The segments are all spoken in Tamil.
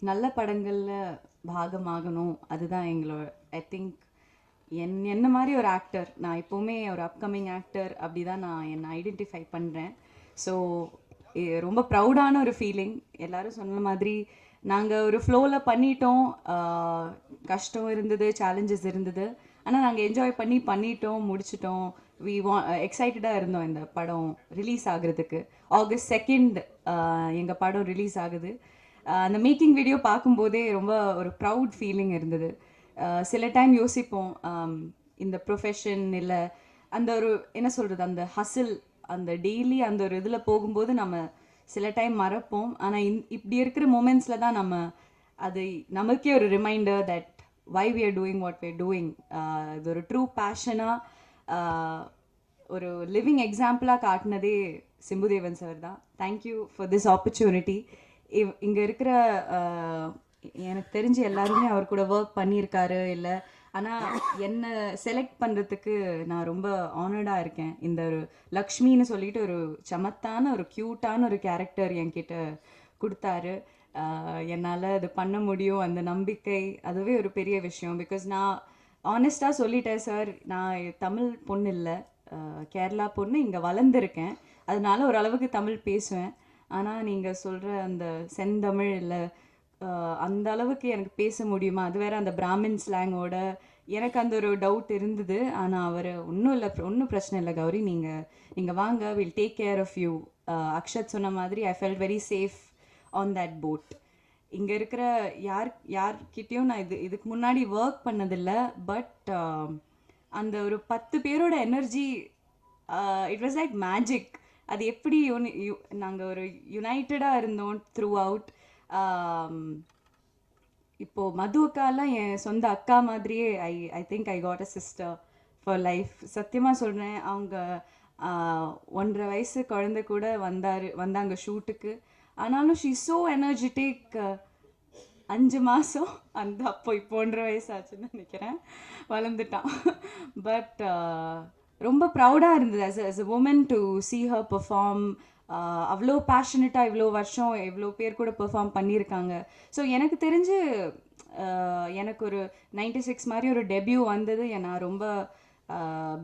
நல்ல படங்கள்ல பாகமாகணும். அதுதான் எங்களோட ஐ திங்க் என்ன மாரி ஒரு ஆக்டர், நான் எப்பவுமே ஒரு அப்கமிங் ஆக்டர் அப்படிதான் நான் என்ன ஐடென்டிஃபை பண்றேன். ஸோ ரொம்ப ப்ரௌடான ஒரு ஃபீலிங். எல்லாரும் சொன்ன மாதிரி நாங்க ஒரு ஃப்ளோல பண்ணிட்டோம். கஷ்டம் இருந்தது, சேலஞ்சஸ் இருந்தது. ஆனா நாங்க என்ஜாய் பண்ணி பண்ணிட்டோம், முடிச்சிட்டோம். வி வா எக்ஸைட்டடாக இருந்தோம் இந்த படம் ரிலீஸ் ஆகுறதுக்கு. ஆகஸ்ட் 2 எங்க படம் ரிலீஸ் ஆகுது. அந்த மேக்கிங் வீடியோ பார்க்கும்போதே ரொம்ப ஒரு ப்ரவுட் ஃபீலிங் இருந்தது. சில டைம் யோசிப்போம், இந்த ப்ரொஃபஷன் இல்லை அந்த ஒரு என்ன சொல்கிறது, அந்த ஹசில், அந்த டெய்லி அந்த ஒரு இதில் போகும்போது நம்ம சில டைம் மறப்போம். ஆனால் இப்படி இருக்கிற மூமெண்ட்ஸில் தான் நம்ம அது நமக்கே ஒரு reminder that why we are doing what we are doing. இது ஒரு ட்ரூ பேஷனாக ஒரு லிவிங் எக்ஸாம்பிளாக காட்டினதே சிம்புதேவன் சார் தான். Thank you for this opportunity. இங்கே இருக்கிற எனக்கு தெரிஞ்சு எல்லாருமே அவர் கூட ஒர்க் பண்ணியிருக்காரு இல்லை, ஆனால் என்னை செலக்ட் பண்ணுறதுக்கு நான் ரொம்ப ஆனர்டாக இருக்கேன். இந்த ஒரு லக்ஷ்மின்னு சொல்லிட்டு ஒரு சமத்தான ஒரு க்யூட்டான ஒரு கேரக்டர் என்கிட்ட கொடுத்தாரு. என்னால் அது பண்ண முடியும், அந்த நம்பிக்கை அதுவே ஒரு பெரிய விஷயம். பிகாஸ் நான் ஆனஸ்ட்டாக சொல்லிட்டேன் சார், நான் தமிழ் பொண்ணு இல்லை, கேரளா பொண்ணு, இங்கே வளர்ந்துருக்கேன். அதனால ஓரளவுக்கு தமிழ் பேசுவேன். ஆனால் நீங்கள் சொல்கிற அந்த செந்தமிழ் இல்லை, அந்த அளவுக்கு எனக்கு பேச முடியுமா, அது வேற அந்த பிராமின் ஸ்லாங்கோட, எனக்கு அந்த ஒரு டவுட் இருந்தது. ஆனால் அவர் ஒன்றும் இல்லை, ஒன்றும் பிரச்சனை இல்லை கௌரி, நீங்கள் வாங்க, will take care of you. Akshat சொன்ன மாதிரி I felt very safe on that boat. இங்கே இருக்கிற யார்கிட்டேயும் நான் இதுக்கு முன்னாடி ஒர்க் பண்ணதில்லை. பட் அந்த ஒரு 10 பேரோட energy, it was like magic. அது எப்படி நாங்கள் ஒரு யுனைட்டடாக இருந்தோம் த்ரூ அவுட். இப்போது மதுவுக்காலாம் என் சொந்த அக்கா மாதிரியே I think I got a sister for life. சத்தியமாக சொல்கிறேன். அவங்க 1.5 வயசு குழந்தை கூட வந்தாங்க ஷூட்டுக்கு. ஆனாலும் ஷீ ஸோ எனர்ஜெட்டிக். 5 மாதம் அந்த அப்போ இப்போ 1.5 வயசு ஆச்சுன்னு நினைக்கிறேன், வளர்ந்துட்டான். பட் ரொம்ப ப்ரௌடாக இருந்தது as a woman to see her perform. அவ்வளோ பேஷனட்டாக இவ்வளோ வருஷம் எவ்வளோ பேர் கூட பெர்ஃபார்ம் பண்ணியிருக்காங்க. ஸோ எனக்கு தெரிஞ்சு எனக்கு ஒரு 96 மாதிரி ஒரு டெபியூ வந்தது, நான் ரொம்ப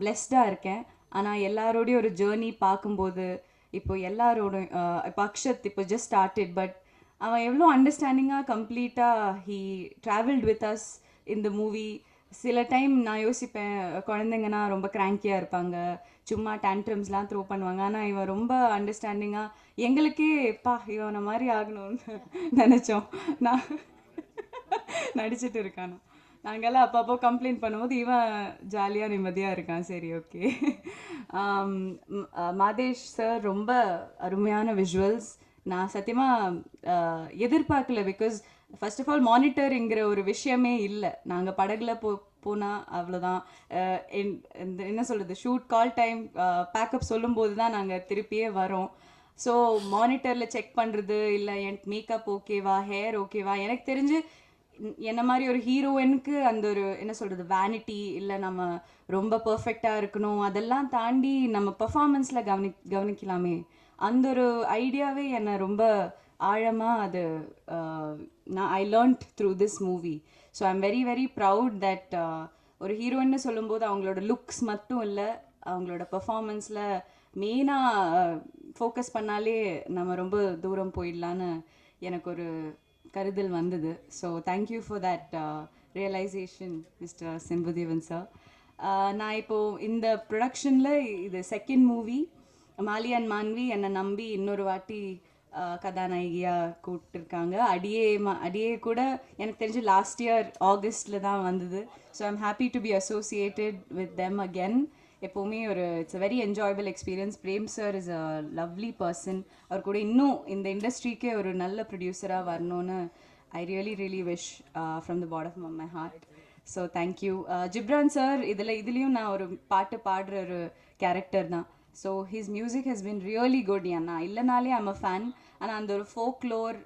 பிளெஸ்டாக இருக்கேன். ஆனால் எல்லாரோடையும் ஒரு ஜேர்னி பார்க்கும்போது இப்போ எல்லாரோட இப்போ அக்ஷத் இப்போ ஜஸ்ட் ஸ்டார்டட், பட் அவன் எவ்வளோ அண்டர்ஸ்டாண்டிங்காக கம்ப்ளீட்டாக he travelled with us in the movie. சில டைம் நான் யோசிப்பேன், குழந்தைங்கன்னா ரொம்ப கிராங்கியாக இருப்பாங்க, சும்மா டேண்ட்ரம்ஸ்லாம் த்ரோ பண்ணுவாங்க. ஆனால் இவன் ரொம்ப அண்டர்ஸ்டாண்டிங்காக, எங்களுக்கே பா இவனை மாதிரி ஆகணும்னு நினச்சோம். நான் நடிச்சிட்டு இருக்கானோ, நாங்கள்லாம் அப்பப்போ கம்ப்ளைண்ட் பண்ணும்போது இவன் ஜாலியாக நிம்மதியாக இருக்கான். சரி, ஓகே. மாதேஷ் சார் ரொம்ப அருமையான விஷுவல்ஸ். நான் சத்தியமாக எதிர்பார்க்கல. பிகாஸ் ஃபர்ஸ்ட் ஆஃப் ஆல் மானிட்டருங்கிற ஒரு விஷயமே இல்லை. நாங்கள் படகுல போனால் அவ்வளோதான். என்ன சொல்கிறது, ஷூட் கால் டைம் பேக்கப் சொல்லும்போது தான் நாங்கள் திருப்பியே வரோம். ஸோ மானிட்டரில் செக் பண்ணுறது இல்லை, எனக்கு மேக்கப் ஓகேவா, ஹேர் ஓகேவா. எனக்கு தெரிஞ்சு என்ன மாதிரி ஒரு ஹீரோயினுக்கு அந்த ஒரு என்ன சொல்கிறது வேனிட்டி இல்லை, நம்ம ரொம்ப பர்ஃபெக்டாக இருக்கணும், அதெல்லாம் தாண்டி நம்ம பர்ஃபார்மன்ஸில் கவனிக்கலாமே. அந்த ஒரு ஐடியாவே என்னை ரொம்ப ஆழமாக அது நான் I learned through this movie. So I am very very proud that ஒரு ஹீரோயின்னு சொல்லும்போது அவங்களோட லுக்ஸ் மட்டும் இல்லை, அவங்களோட பர்ஃபார்மன்ஸில் மெயினாக ஃபோக்கஸ் பண்ணாலே நம்ம ரொம்ப தூரம் போயிடலான்னு எனக்கு ஒரு கருதல் வந்தது. So thank you for that realization mister Simbudevan sir. நான் இப்போது இந்த ப்ரொடக்ஷனில் இது second movie. Mali and Manvi என்னை நம்பி இன்னொரு வாட்டி கதாநாயகியாக கூப்பிட்டுருக்காங்க. அடியே கூட எனக்கு தெரிஞ்சு லாஸ்ட் இயர் ஆகஸ்டில் தான் வந்தது. So I'm happy to be associated with them again. எப்போவுமே ஒரு it's a very enjoyable experience. Prem sir is a lovely person. அவர் கூட இன்னும் இந்த இண்டஸ்ட்ரிக்கே ஒரு நல்ல ப்ரொடியூசராக வரணும்னு I really wish from the bottom of my heart. So thank you. Ghibran sir இதுலேயும் நான் ஒரு பாட்டு பாடுற ஒரு கேரக்டர் தான். So his music has been really good. நான் இல்லைனாலே ஐம் அ ஃபேன். ஆனால் அந்த ஒரு ஃபோக்லோர்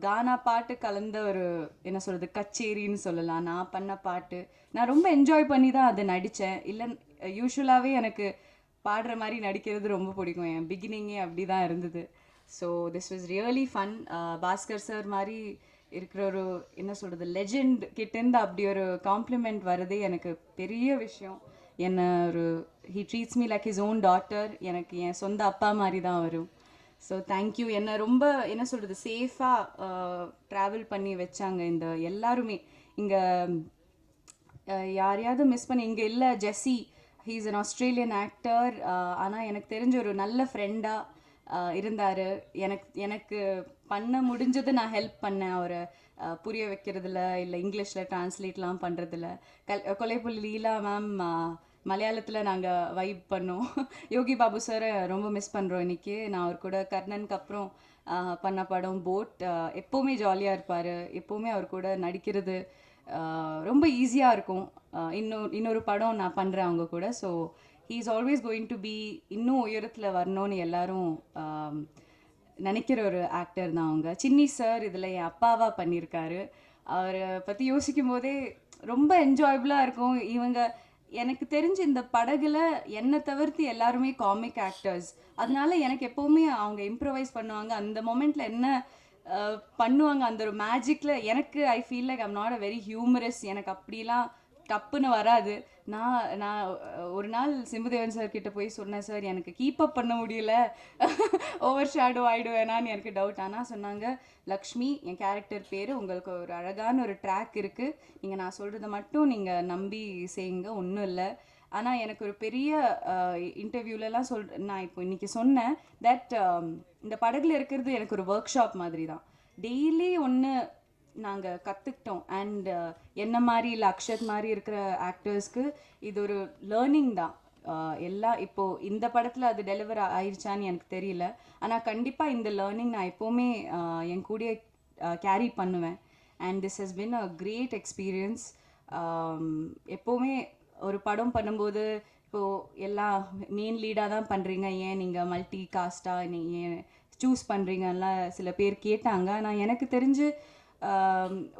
கானா பாட்டு கலந்த ஒரு என்ன சொல்கிறது கச்சேரின்னு சொல்லலாம் நான் பண்ண பாட்டு. நான் ரொம்ப என்ஜாய் பண்ணி தான் அதை நடித்தேன். இல்லை, யூஸ்வலாகவே எனக்கு பாடுற மாதிரி நடிக்கிறது ரொம்ப பிடிக்கும். என் பிகினிங்கே அப்படி தான் இருந்தது. So this was really fun. Bhaskar sir மாதிரி இருக்கிற ஒரு என்ன சொல்கிறது லெஜெண்ட் கிட்டேருந்து அப்படி ஒரு காம்ப்ளிமெண்ட் வரதே எனக்கு பெரிய விஷயம். என்னை ஒரு he treats me like his own daughter. எனக்கு என் சொந்த அப்பா மாதிரி தான் வரும். So thank you. என்னை ரொம்ப என்ன சொல்கிறது சேஃபாக ட்ராவல் பண்ணி வச்சாங்க இந்த எல்லாருமே. இங்கே யாரையாவது மிஸ் பண்ணி இங்கே இல்லை. Jesse, he is an Australian actor. ஆனால் எனக்கு தெரிஞ்ச ஒரு நல்ல ஃப்ரெண்டாக இருந்தார். எனக்கு பண்ண முடிஞ்சது நான் ஹெல்ப் பண்ணேன் அவரை புரிய வைக்கிறதுல, இல்லை இங்கிலீஷில் ட்ரான்ஸ்லேட்லாம் பண்ணுறதுல. கொலைப்புள்ளி லீலா மேம் மலையாளத்தில் நாங்கள் வைப் பண்ணோம். யோகி பாபு சாரை ரொம்ப மிஸ் பண்ணுறோம் இன்றைக்கி. நான் அவர் கூட கர்ணனுக்கு அப்புறம் பண்ண படம் போட். எப்போவுமே ஜாலியாக இருப்பார். எப்போவுமே அவர் கூட நடிக்கிறது ரொம்ப ஈஸியாக இருக்கும். இன்னொரு படம் நான் பண்ணுறேன் அவங்க கூட. So he is always going to be இன்னும் உயரத்தில் வரணும்னு எல்லாரும் நினைக்கிற ஒரு ஆக்டர் தான் அவங்க. சின்னி சார் இதில் என் அப்பாவாக பண்ணியிருக்காரு. அவரை பற்றி யோசிக்கும் போதே ரொம்ப என்ஜாயபுளாக இருக்கும். இவங்க எனக்கு தெரிஞ்சு இந்த படகுல என்னை தவிர்த்து எல்லாருமே காமிக் ஆக்டர்ஸ். அதனால எனக்கு எப்போவுமே அவங்க இம்ப்ரவைஸ் பண்ணுவாங்க. அந்த மொமெண்ட்டில் என்ன பண்ணுவாங்க அந்த ஒரு மேஜிக்கில் எனக்கு I feel like I'm not a very humorous. எனக்கு அப்படிலாம் டப்புன்னு வராது. நான் ஒரு நாள் சிம்புதேவன் சார் கிட்ட போய் சொன்னேன், சார் எனக்கு கீப் அப் பண்ண முடியல, ஓவர் ஷேடோ ஆகிடுவேனான்னு எனக்கு டவுட். ஆனால் சொன்னாங்க, லக்ஷ்மி என் கேரக்டர் பேர், உங்களுக்கு ஒரு அழகான ஒரு ட்ராக் இருக்குது, நீங்கள் நான் சொல்கிறத மட்டும் நீங்கள் நம்பி செய்யுங்க, ஒன்றும் இல்லை. ஆனால் எனக்கு ஒரு பெரிய இன்டர்வியூலலாம் நான் இப்போ இன்றைக்கி சொன்னேன் தட் இந்த படகுல இருக்கிறது எனக்கு ஒரு ஒர்க் ஷாப் மாதிரி தான். டெய்லி ஒன்று நாங்கள் கற்றுக்கிட்டோம். அண்ட் என்ன மாதிரி இல்லை அக்ஷத் மாதிரி இருக்கிற ஆக்டர்ஸ்க்கு இது ஒரு லேர்னிங் தான். இப்போது இந்த படத்தில் அது டெலிவர் ஆயிடுச்சான்னு எனக்கு தெரியல. ஆனால் கண்டிப்பாக இந்த லேர்னிங் நான் எப்போவுமே என் கூடயே கேரி பண்ணுவேன். And this has been a great experience. எப்போவுமே ஒரு படம் பண்ணும்போது இப்போது எல்லாம் மெயின் லீடாக தான் பண்ணுறீங்க, ஏன் நீங்கள் மல்டி காஸ்ட்டாக ஏன் சூஸ் பண்ணுறீங்கலாம் சில பேர் கேட்டாங்க. ஆனால் எனக்கு தெரிஞ்சு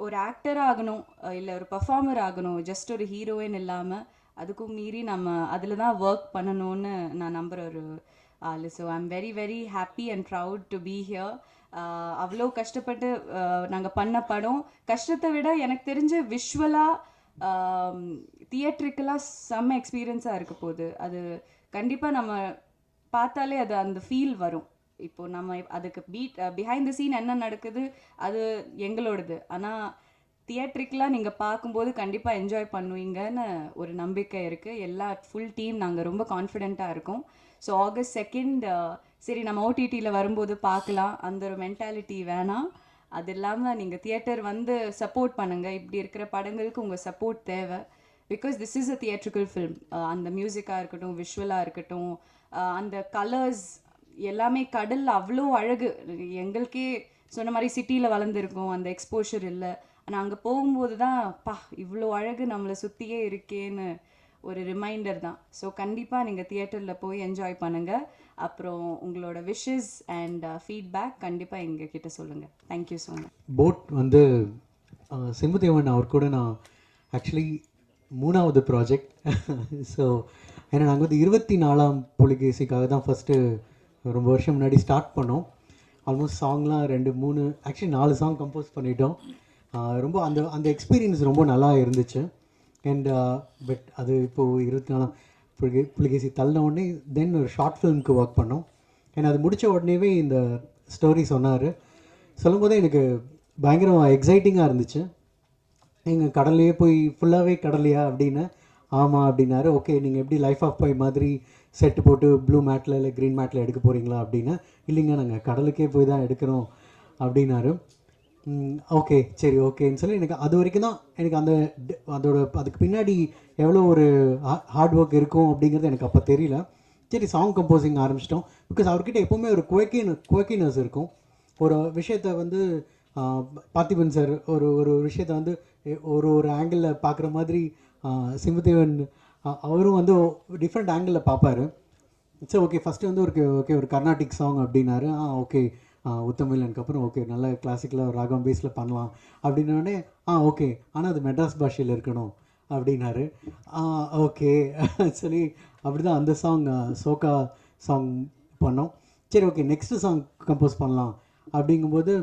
ஒரு ஆக்டர் ஆகணும், இல்லை ஒரு பர்ஃபார்மர் ஆகணும், ஜஸ்ட் ஒரு ஹீரோயின் இல்லாமல் அதுக்கும் மீறி நம்ம அதில் தான் ஒர்க் பண்ணணும்னு நான் நம்புகிற ஒரு ஆள். So I am very very happy and proud to be here. அவ்வளோ கஷ்டப்பட்டு நாங்கள் பண்ண படம், கஷ்டத்தை விட எனக்கு தெரிஞ்ச விஷுவலாக தியேட்ரிக்கலாக செம்ம எக்ஸ்பீரியன்ஸாக இருக்க போகுது. அது கண்டிப்பாக நம்ம பார்த்தாலே அது அந்த ஃபீல் வரும். இப்போது நம்ம அதுக்கு பிஹைண்ட் த சீன் என்ன நடக்குது அது எங்களோடது. ஆனால் தியேட்ரிக்கலாக நீங்கள் பார்க்கும்போது கண்டிப்பாக என்ஜாய் பண்ணுவீங்கன்னு ஒரு நம்பிக்கை இருக்குது. எல்லா ஃபுல் டீம் நாங்கள் ரொம்ப கான்ஃபிடெண்ட்டாக இருக்கோம். ஸோ August 2 சரி நம்ம ஓடிடியில் வரும்போது பார்க்கலாம், அந்த ஒரு மென்டாலிட்டி வேணாம். அது இல்லாமல் நீங்கள் தியேட்டர் வந்து சப்போர்ட் பண்ணுங்கள். இப்படி இருக்கிற படங்களுக்கு உங்கள் சப்போர்ட் தேவை. Because this is a theatrical film. அந்த மியூசிக்காக இருக்கட்டும், விஷுவலாக இருக்கட்டும், அந்த கலர்ஸ் எல்லாமே கடல் அவ்வளோ அழகு. எங்களுக்கே சொன்ன மாதிரி சிட்டியில் வளர்ந்துருக்கோம், அந்த எக்ஸ்போஷர் இல்லை. ஆனால் அங்கே போகும்போது தான் இவ்வளோ அழகு நம்மளை சுற்றியே இருக்கேன்னு ஒரு ரிமைண்டர் தான். ஸோ கண்டிப்பாக நீங்கள் தியேட்டரில் போய் என்ஜாய் பண்ணுங்கள். அப்புறம் உங்களோட விஷஸ் அண்ட் ஃபீட்பேக் கண்டிப்பாக எங்ககிட்ட சொல்லுங்கள். Thank you so much. போட் வந்து சிம்புதேவன் அவர் கூட நான் ஆக்சுவலி 3வது ப்ராஜெக்ட். ஸோ ஏன்னா நாங்கள் வந்து 24ஆம் புலிகேசிக்காக தான் ஃபஸ்ட்டு ரொம்ப வருஷம் முன்னாடி ஸ்டார்ட் பண்ணோம். ஆல்மோஸ்ட் சாங்லாம் 2-3 ஆக்சுவலி 4 சாங் கம்போஸ் பண்ணிட்டோம். ரொம்ப அந்த எக்ஸ்பீரியன்ஸ் ரொம்ப நல்லா இருந்துச்சு. அண்ட் பட் அது இப்போது 24ஆம் புலிகேசி தள்ளின உடனே தென் ஒரு ஷார்ட் ஃபிலிமுக்கு ஒர்க் பண்ணோம். ஏன்னா அது முடித்த உடனேவே இந்த ஸ்டோரி சொன்னார். சொல்லும் போதே எனக்கு பயங்கரம் எக்ஸைட்டிங்காக இருந்துச்சு. நீங்கள் கடல்லையே போய் ஃபுல்லாகவே கடலையா அப்படின்னு. ஆமாம் அப்படின்னாரு. ஓகே, நீங்கள் எப்படி லைஃப் ஆஃப் பை மாதிரி செட்டு போட்டு ப்ளூ மேட்டில் இல்லை க்ரீன் மேட்டில் எடுக்க போகிறீங்களா அப்படின்னா, இல்லைங்க நாங்கள் கடலுக்கே போய் தான் எடுக்கிறோம் அப்படின்னாரு. ஓகே சரி ஓகேன்னு சொல்லி எனக்கு அது வரைக்கும் தான் எனக்கு அதுக்கு பின்னாடி எவ்வளோ ஒரு ஹார்ட் ஒர்க் இருக்கும் அப்படிங்கிறது எனக்கு அப்போ தெரியல. சரி சாங் கம்போசிங் ஆரம்பிச்சிட்டோம். பிகாஸ் அவர்கிட்ட எப்போவுமே ஒரு குவக்கினஸ் இருக்கும். ஒரு விஷயத்தை வந்து பார்த்திபன் சார் ஒரு விஷயத்தை வந்து ஒரு ஆங்கிளில் பார்க்குற மாதிரி சிம்புதேவன் அவரும் வந்து டிஃப்ரெண்ட் ஆங்கிளில் பார்ப்பார். சரி ஓகே ஃபஸ்ட்டு வந்து ஒரு கர்நாடிக் சாங் அப்படின்னாரு. ஓகே உத்தமிழனுக்கு அப்புறம் ஓகே நல்ல கிளாசிக்கலாக ராகம் பேஸில் பண்ணலாம் அப்படின்னோடனே ஓகே ஆனால் அது மெட்ராஸ் பாஷையில் இருக்கணும் அப்படின்னாரு. ஓகே சொல்லி அப்படி தான் அந்த சாங் சோகா சாங் பண்ணோம். சரி ஓகே நெக்ஸ்ட்டு சாங் கம்போஸ் பண்ணலாம் அப்படிங்கும்போது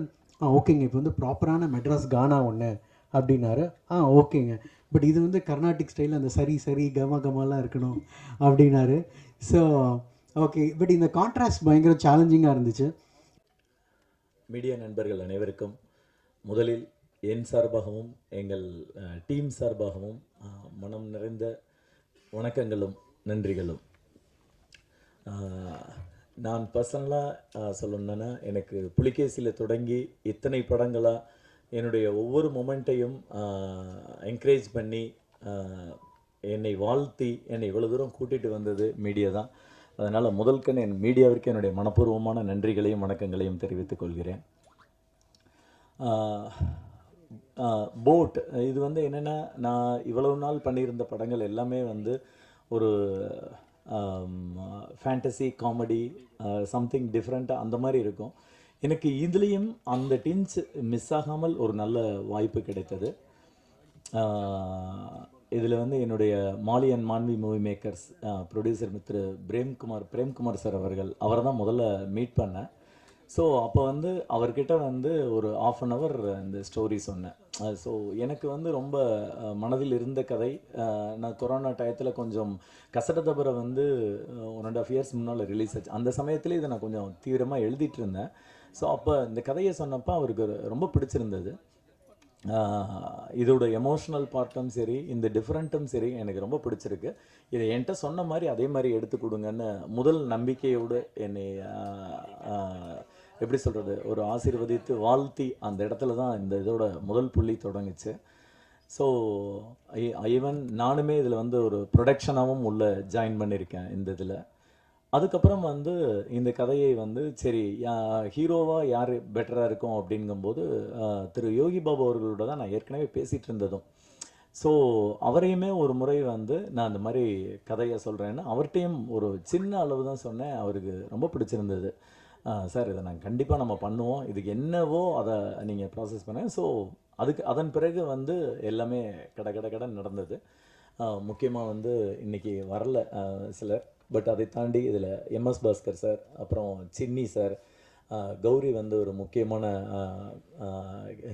ஓகேங்க இப்போ வந்து ப்ராப்பரான மெட்ராஸ் கானா ஒன்று அப்படின்னாரு. ஓகேங்க, பட் இது வந்து கர்நாடிக் ஸ்டைலில் அந்த சரி சரி கம கமலாம் இருக்கணும் அப்படின்னாரு. ஸோ ஓகே, பட் இந்த கான்ட்ராஸ்ட் பயங்கர சேலஞ்சிங்காக இருந்துச்சு. மீடியா நண்பர்கள் அனைவருக்கும் முதலில் என் சார்பாகவும் எங்கள் டீம் சார்பாகவும் மனம் நிறைந்த வணக்கங்களும் நன்றிகளும். நான் பர்சனலாக சொல்லணுன்னா எனக்கு புலிகேசியில் தொடங்கி இத்தனை படங்களாக என்னுடைய ஒவ்வொரு மொமெண்ட்டையும் என்கரேஜ் பண்ணி என்னை வாழ்த்தி என்னை இவ்வளோ தூரம் கூட்டிகிட்டு வந்தது மீடியா தான். அதனால் முதல்கண் என் மீடியாவிற்கு என்னுடைய மனப்பூர்வமான நன்றிகளையும் வணக்கங்களையும் தெரிவித்துக் கொள்கிறேன். போட் இது வந்து என்னென்னா, நான் இவ்வளவு நாள் பண்ணியிருந்த படங்கள் எல்லாமே வந்து ஒரு ஃபேண்டசி காமெடி சம்திங் டிஃப்ரெண்ட்டாக அந்த மாதிரி இருக்கும். எனக்கு இதுலேயும் அந்த டின்ஸ் மிஸ் ஆகாமல் ஒரு நல்ல வாய்ப்பு கிடைத்தது. இதில் வந்து என்னுடைய Maali and Manvi movie makers producer mister Premkumar sir அவரை தான் முதல்ல மீட் பண்ணேன். ஸோ அப்போ வந்து அவர்கிட்ட வந்து ஒரு 1/2 hour இந்த ஸ்டோரி சொன்னேன். ஸோ எனக்கு வந்து ரொம்ப மனதில் இருந்த கதை. நான் கொரோனா டயத்தில் கொஞ்சம் கசடதபரை வந்து 1.5 years முன்னால் ரிலீஸ் ஆச்சு. அந்த சமயத்தில் இதை நான் கொஞ்சம் தீவிரமாக எழுதிட்டு இருந்தேன். ஸோ அப்போ இந்த கதையை சொன்னப்போ அவருக்கு ரொம்ப பிடிச்சிருந்தது. இதோட எமோஷ்னல் பார்ட்டும் சரி, இந்த டிஃப்ரெண்ட்டும் சரி எனக்கு ரொம்ப பிடிச்சிருக்கு. இதை என்கிட்ட சொன்ன மாதிரி அதே மாதிரி எடுத்து கொடுங்கன்னு முதல் நம்பிக்கையோடு என்னை எப்படி சொல்கிறது, ஒரு ஆசீர்வதித்து வாழ்த்தி அந்த இடத்துல தான் இந்த இதோட முதல் புள்ளி தொடங்குச்சு. ஸோ ஈவன் நானுமே இதில் வந்து ஒரு ப்ரொடக்ஷனாகவும் உள்ள ஜாயின் பண்ணியிருக்கேன் இந்த இதில். அதுக்கப்புறம் வந்து இந்த கதையை வந்து சரி ஹீரோவாக யார் பெட்டராக இருக்கும் அப்படிங்கும்போது திரு யோகி பாபு அவர்களோட தான் நான் ஏற்கனவே பேசிகிட்டு இருந்ததும். ஸோ அவரையுமே ஒரு முறை வந்து நான் இந்த மாதிரி கதையை சொல்கிறேன்னு அவர்கிட்டையும் ஒரு சின்ன அளவு தான் சொன்னேன். அவருக்கு ரொம்ப பிடிச்சிருந்தது. சார் இதை நாங்கள் கண்டிப்பாக நம்ம பண்ணுவோம், இதுக்கு என்னவோ அதை நீங்கள் ப்ராசஸ் பண்ணேன். ஸோ அதன் பிறகு வந்து எல்லாமே கடன் நடந்தது. முக்கியமாக வந்து இன்றைக்கி வரல சிலர், பட் அதை தாண்டி இதில் எம்எஸ் பாஸ்கர் சார், அப்புறம் சின்னி சார், கௌரி வந்து ஒரு முக்கியமான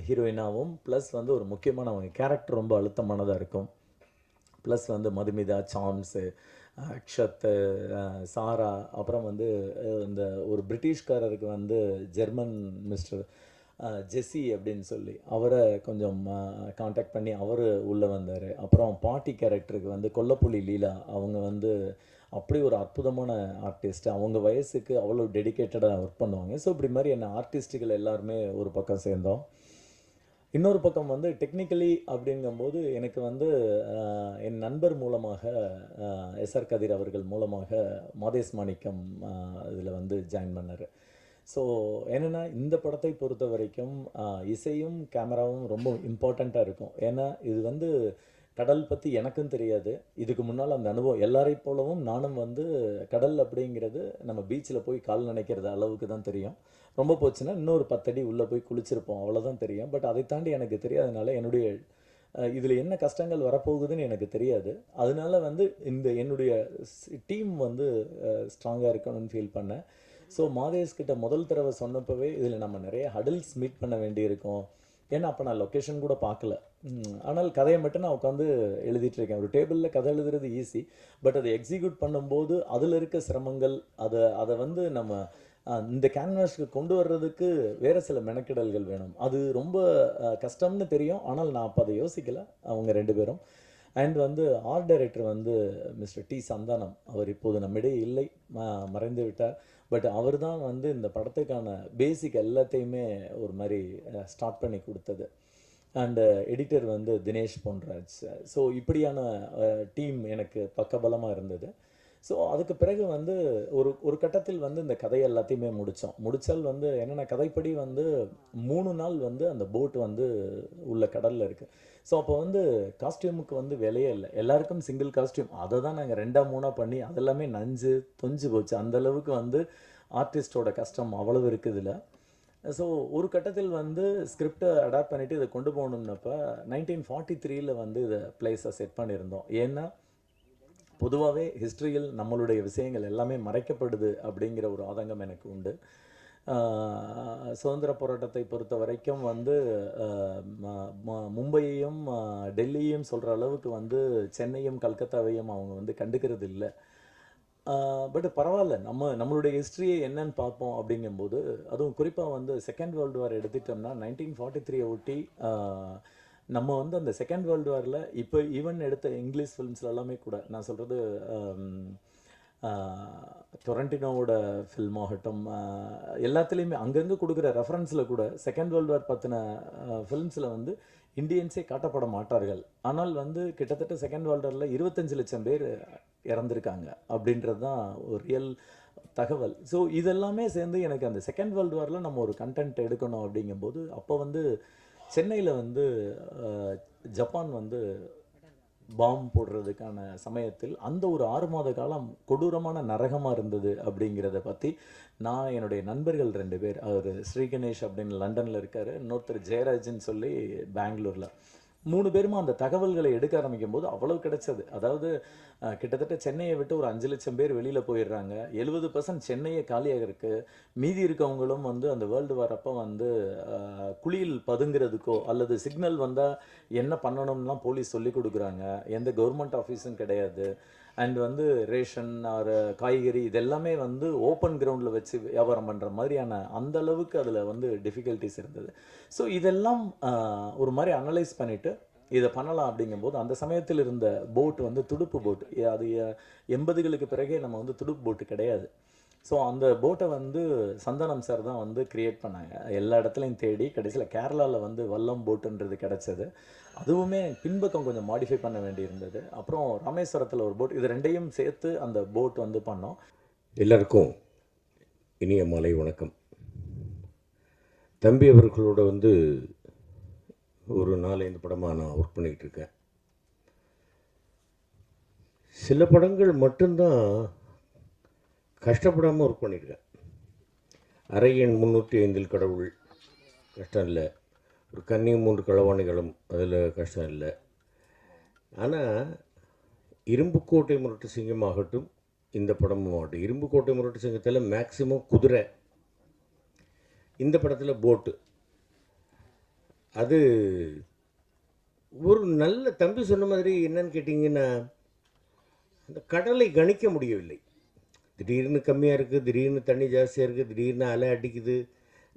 ஹீரோயினாகவும் ப்ளஸ் வந்து ஒரு முக்கியமான அவங்க கேரக்டர் ரொம்ப அழுத்தமானதாக இருக்கும். ப்ளஸ் வந்து மதுமிதா, சாம்ஸு, அக்ஷத், சாரா, அப்புறம் வந்து இந்த ஒரு பிரிட்டிஷ்காரருக்கு வந்து ஜெர்மன் மிஸ்டர் ஜெஸ்ஸி அப்படின்னு சொல்லி அவரை கொஞ்சம் காண்டாக்ட் பண்ணி அவர் உள்ளே வந்தார். அப்புறம் பாட்டி கேரக்டருக்கு வந்து கொல்லப்புலி லீலா, அவங்க வந்து அப்படி ஒரு அற்புதமான ஆர்டிஸ்ட். அவங்க வயசுக்கு அவ்வளோ டெடிக்கேட்டடாக ஒர்க் பண்ணுவாங்க. ஸோ இப்படி மாதிரி என்ன ஆர்டிஸ்ட்டுகள் எல்லாருமே ஒரு பக்கம் சேர்ந்தோம். இன்னொரு பக்கம் வந்து டெக்னிக்கலி அப்படிங்கும்போது எனக்கு வந்து என் நண்பர் மூலமாக எஸ்ஆர் கதிர் அவர்கள் மூலமாக மாதேஷ் மாணிக்கம் இதில் வந்து ஜாயின் பண்ணார். ஸோ என்னென்னா இந்த படத்தை பொறுத்த வரைக்கும் இசையும் கேமராவும் ரொம்ப இம்பார்ட்டண்ட்டாக இருக்கும். ஏன்னா இது வந்து கடல் பற்றி எனக்கும் தெரியாது. இதுக்கு முன்னால் அந்த அனுபவம் எல்லாரை போலவும் நானும் வந்து கடல் அப்படிங்கிறது நம்ம பீச்சில் போய் கால் நினைக்கிறது அளவுக்கு தான் தெரியும். ரொம்ப போச்சுன்னா இன்னொரு 10 அடி உள்ளே போய் குளிச்சிருப்போம், அவ்வளோதான் தெரியும். பட் அதை தாண்டி எனக்கு தெரியாதனால என்னுடைய இதில் என்ன கஷ்டங்கள் வரப்போகுதுன்னு எனக்கு தெரியாது. அதனால வந்து என்னுடைய டீம் வந்து ஸ்ட்ராங்காக இருக்கணும்னு ஃபீல் பண்ணேன். ஸோ மாதேஷ்கிட்ட முதல் தடவை சொன்னப்பவே இதில் நம்ம நிறைய ஹடில்ஸ் மீட் பண்ண வேண்டியிருக்கோம். ஏன்னா அப்போ நான் லொக்கேஷன் கூட பார்க்கல. ஆனால் கதையை மட்டும் நான் உட்காந்து எழுதிட்டுருக்கேன். ஒரு டேபிளில் கதை எழுதுறது ஈஸி, பட் அதை எக்ஸிக்யூட் பண்ணும்போது அதில் இருக்க சிரமங்கள், அதை வந்து நம்ம இந்த கேன்வாஸ்க்கு கொண்டு வர்றதுக்கு வேறு சில மெனக்கெடல்கள் வேணும். அது ரொம்ப கஷ்டம்னு தெரியும். ஆனால் நான் அப்போ அதை யோசிக்கலை. அவங்க 2 பேரும் அண்ட் வந்து ஆர்ட் டைரக்டர் வந்து மிஸ்டர் டி சந்தானம், அவர் இப்போது நம்மிடையே இல்லை, மறைந்து விட்டார். பட் அவர் தான் வந்து இந்த படத்துக்கான பேசிக் எல்லாத்தையுமே ஒரு மாதிரி ஸ்டார்ட் பண்ணி கொடுத்தது. அண்டு எடிட்டர் வந்து தினேஷ் பொன்ராஜ். ஸோ இப்படியான டீம் எனக்கு பக்கபலமாக இருந்தது. ஸோ அதுக்கு பிறகு வந்து ஒரு கட்டத்தில் வந்து இந்த கதை எல்லாத்தையுமே முடித்தால் வந்து என்னென்ன கதைப்படி வந்து 3 நாள் வந்து அந்த போட் வந்து உள்ள கடலில் இருக்குது. ஸோ அப்போ வந்து காஸ்டியூமுக்கு வந்து விலையே இல்லை. எல்லாருக்கும் சிங்கிள் காஸ்டியூம். அதை தான் நாங்கள் 2 3 பண்ணி அதெல்லாமே நஞ்சு தொஞ்சு போச்சு. அந்தளவுக்கு வந்து ஆர்டிஸ்டோட கஷ்டம் அவ்வளவு இருக்குது இதில். ஸோ ஒரு கட்டத்தில் வந்து ஸ்கிரிப்டை அடாப்ட் பண்ணிவிட்டு இதை கொண்டு போகணும்னப்போ 1943 வந்து இதை பிளேஸை செட் பண்ணியிருந்தோம். ஏன்னா பொதுவாகவே ஹிஸ்ட்ரியில் நம்மளுடைய விஷயங்கள் எல்லாமே மறைக்கப்படுது அப்படிங்கிற ஒரு ஆதங்கம் எனக்கு உண்டு. சுதந்திர போராட்டத்தை பொறுத்த வரைக்கும் வந்து மும்பையையும் டெல்லியையும் சொல்கிற அளவுக்கு வந்து சென்னையும் கல்கத்தாவையும் அவங்க வந்து கண்டுக்கிறது இல்லை. பட் பரவாயில்ல, நம்மளுடைய ஹிஸ்ட்ரியை என்னன்னு பார்ப்போம் அப்படிங்கும்போது, அதுவும் குறிப்பாக வந்து செகண்ட் வேர்ல்டு வார் எடுத்துட்டோம்னா 1943 ஒட்டி நம்ம வந்து அந்த செகண்ட் வேர்ல்டு வாரில் இப்போ ஈவன் எடுத்த இங்கிலீஷ் ஃபிலிம்ஸில் எல்லாமே கூட நான் சொல்கிறது டொரண்டினோவோட ஃபில்ம் ஆகட்டும், எல்லாத்துலேயுமே அங்கங்கே கொடுக்குற ரெஃபரன்ஸில் கூட செகண்ட் வேர்ல்டு வார் பற்றின ஃபிலிம்ஸில் வந்து இந்தியன்ஸே காட்டப்பட மாட்டார்கள். ஆனால் வந்து கிட்டத்தட்ட செகண்ட் வேர்ல்டு வாரில் 25 லட்சம் பேர் இறந்துருக்காங்க அப்படின்றது தான் ஒரு ரியல் தகவல். ஸோ இதெல்லாமே சேர்ந்து எனக்கு அந்த செகண்ட் வேர்ல்டு வாரில் நம்ம ஒரு கண்டென்ட் எடுக்கணும் அப்படிங்கும்போது, அப்போ வந்து சென்னையில் வந்து ஜப்பான் வந்து பாம் போடுறதுக்கான சமயத்தில் அந்த ஒரு 6 மாத காலம் கொடூரமான நரகமாக இருந்தது அப்படிங்கிறத பற்றி நான் என்னுடைய நண்பர்கள் 2 பேர், அவர் ஸ்ரீகணேஷ் அப்படின்னு லண்டனில் இருக்கார், இன்னொருத்தர் ஜெயராஜன் சொல்லி பெங்களூரில், 3 பேருமா அந்த தகவல்களை எடுக்க ஆரம்பிக்கும் போது அவ்வளவு கிடைச்சது. அதாவது கிட்டத்தட்ட சென்னையை விட்டு ஒரு 5 லட்சம் பேர் வெளியில் போயிடுறாங்க, 70% சென்னையை காலியாக இருக்குது, மீதி இருக்கவங்களும் வந்து அந்த வேர்ல்டு வார் அப்போ வந்து குழியில் பதுங்கிறதுக்கோ அல்லது சிக்னல் வந்தால் என்ன பண்ணணும்லாம் போலீஸ் சொல்லி கொடுக்குறாங்க, எந்த கவர்மெண்ட் ஆஃபீஸும் கிடையாது, அண்ட் வந்து ரேஷன் ஆர் காய்கறி இதெல்லாமே வந்து ஓப்பன் கிரவுண்டில் வச்சு வியாபாரம் பண்ணுற மாதிரியான அந்த அளவுக்கு அதில் வந்து டிஃபிகல்ட்டிஸ் இருந்தது. ஸோ இதெல்லாம் ஒரு மாதிரி அனலைஸ் பண்ணிவிட்டு இதை பண்ணலாம் அப்படிங்கும்போது, அந்த சமயத்தில் இருந்த போட் வந்து துடுப்பு போட்டு, அது 80களுக்கு பிறகே நம்ம வந்து துடுப்பு போட்டு கிடையாது. ஸோ அந்த போட்டை வந்து சந்தனம் சார் தான் வந்து கிரியேட் பண்ணாங்க, எல்லா இடத்துலையும் தேடி கடைசியில் கேரளாவில் வந்து வல்லம் போட்டுன்றது கிடச்சது. அதுவுமே பின்பக்கம் கொஞ்சம் மாடிஃபை பண்ண வேண்டியிருந்தது. அப்புறம் ராமேஸ்வரத்தில் ஒரு போட், இது 2யும் சேர்த்து அந்த போட் வந்து பண்ணோம். எல்லாருக்கும் இனிய மாலை வணக்கம். தம்பி அவர்களோட வந்து ஒரு 4-5 படமாக நான் ஒர்க் பண்ணிக்கிட்டு இருக்கேன். சில படங்கள் மட்டும்தான் கஷ்டப்படாமல் ஒர்க் பண்ணியிருக்கேன். அரை எண் 305 கடவுள் கஷ்டம் இல்லை, ஒரு கன்னி 3 களவாணிகளும் அதில் கஷ்டம் இல்லை. ஆனால் இரும்புக்கோட்டை முரட்டு சிங்கம் ஆகட்டும், இந்த படமும் ஆகட்டும், இரும்புக்கோட்டை முரட்டு சிங்கத்தில் மேக்சிமம் குதிரை, இந்த படத்தில் போட்டு, அது ஒரு நல்ல தம்பி சொன்ன மாதிரி என்னன்னு கேட்டிங்கன்னா, அந்த கடலை கணிக்க முடியவில்லை. திடீர்னு கம்மியாக இருக்குது, திடீர்னு தண்ணி ஜாஸ்தியாக இருக்குது, திடீர்னு அலை அடிக்குது,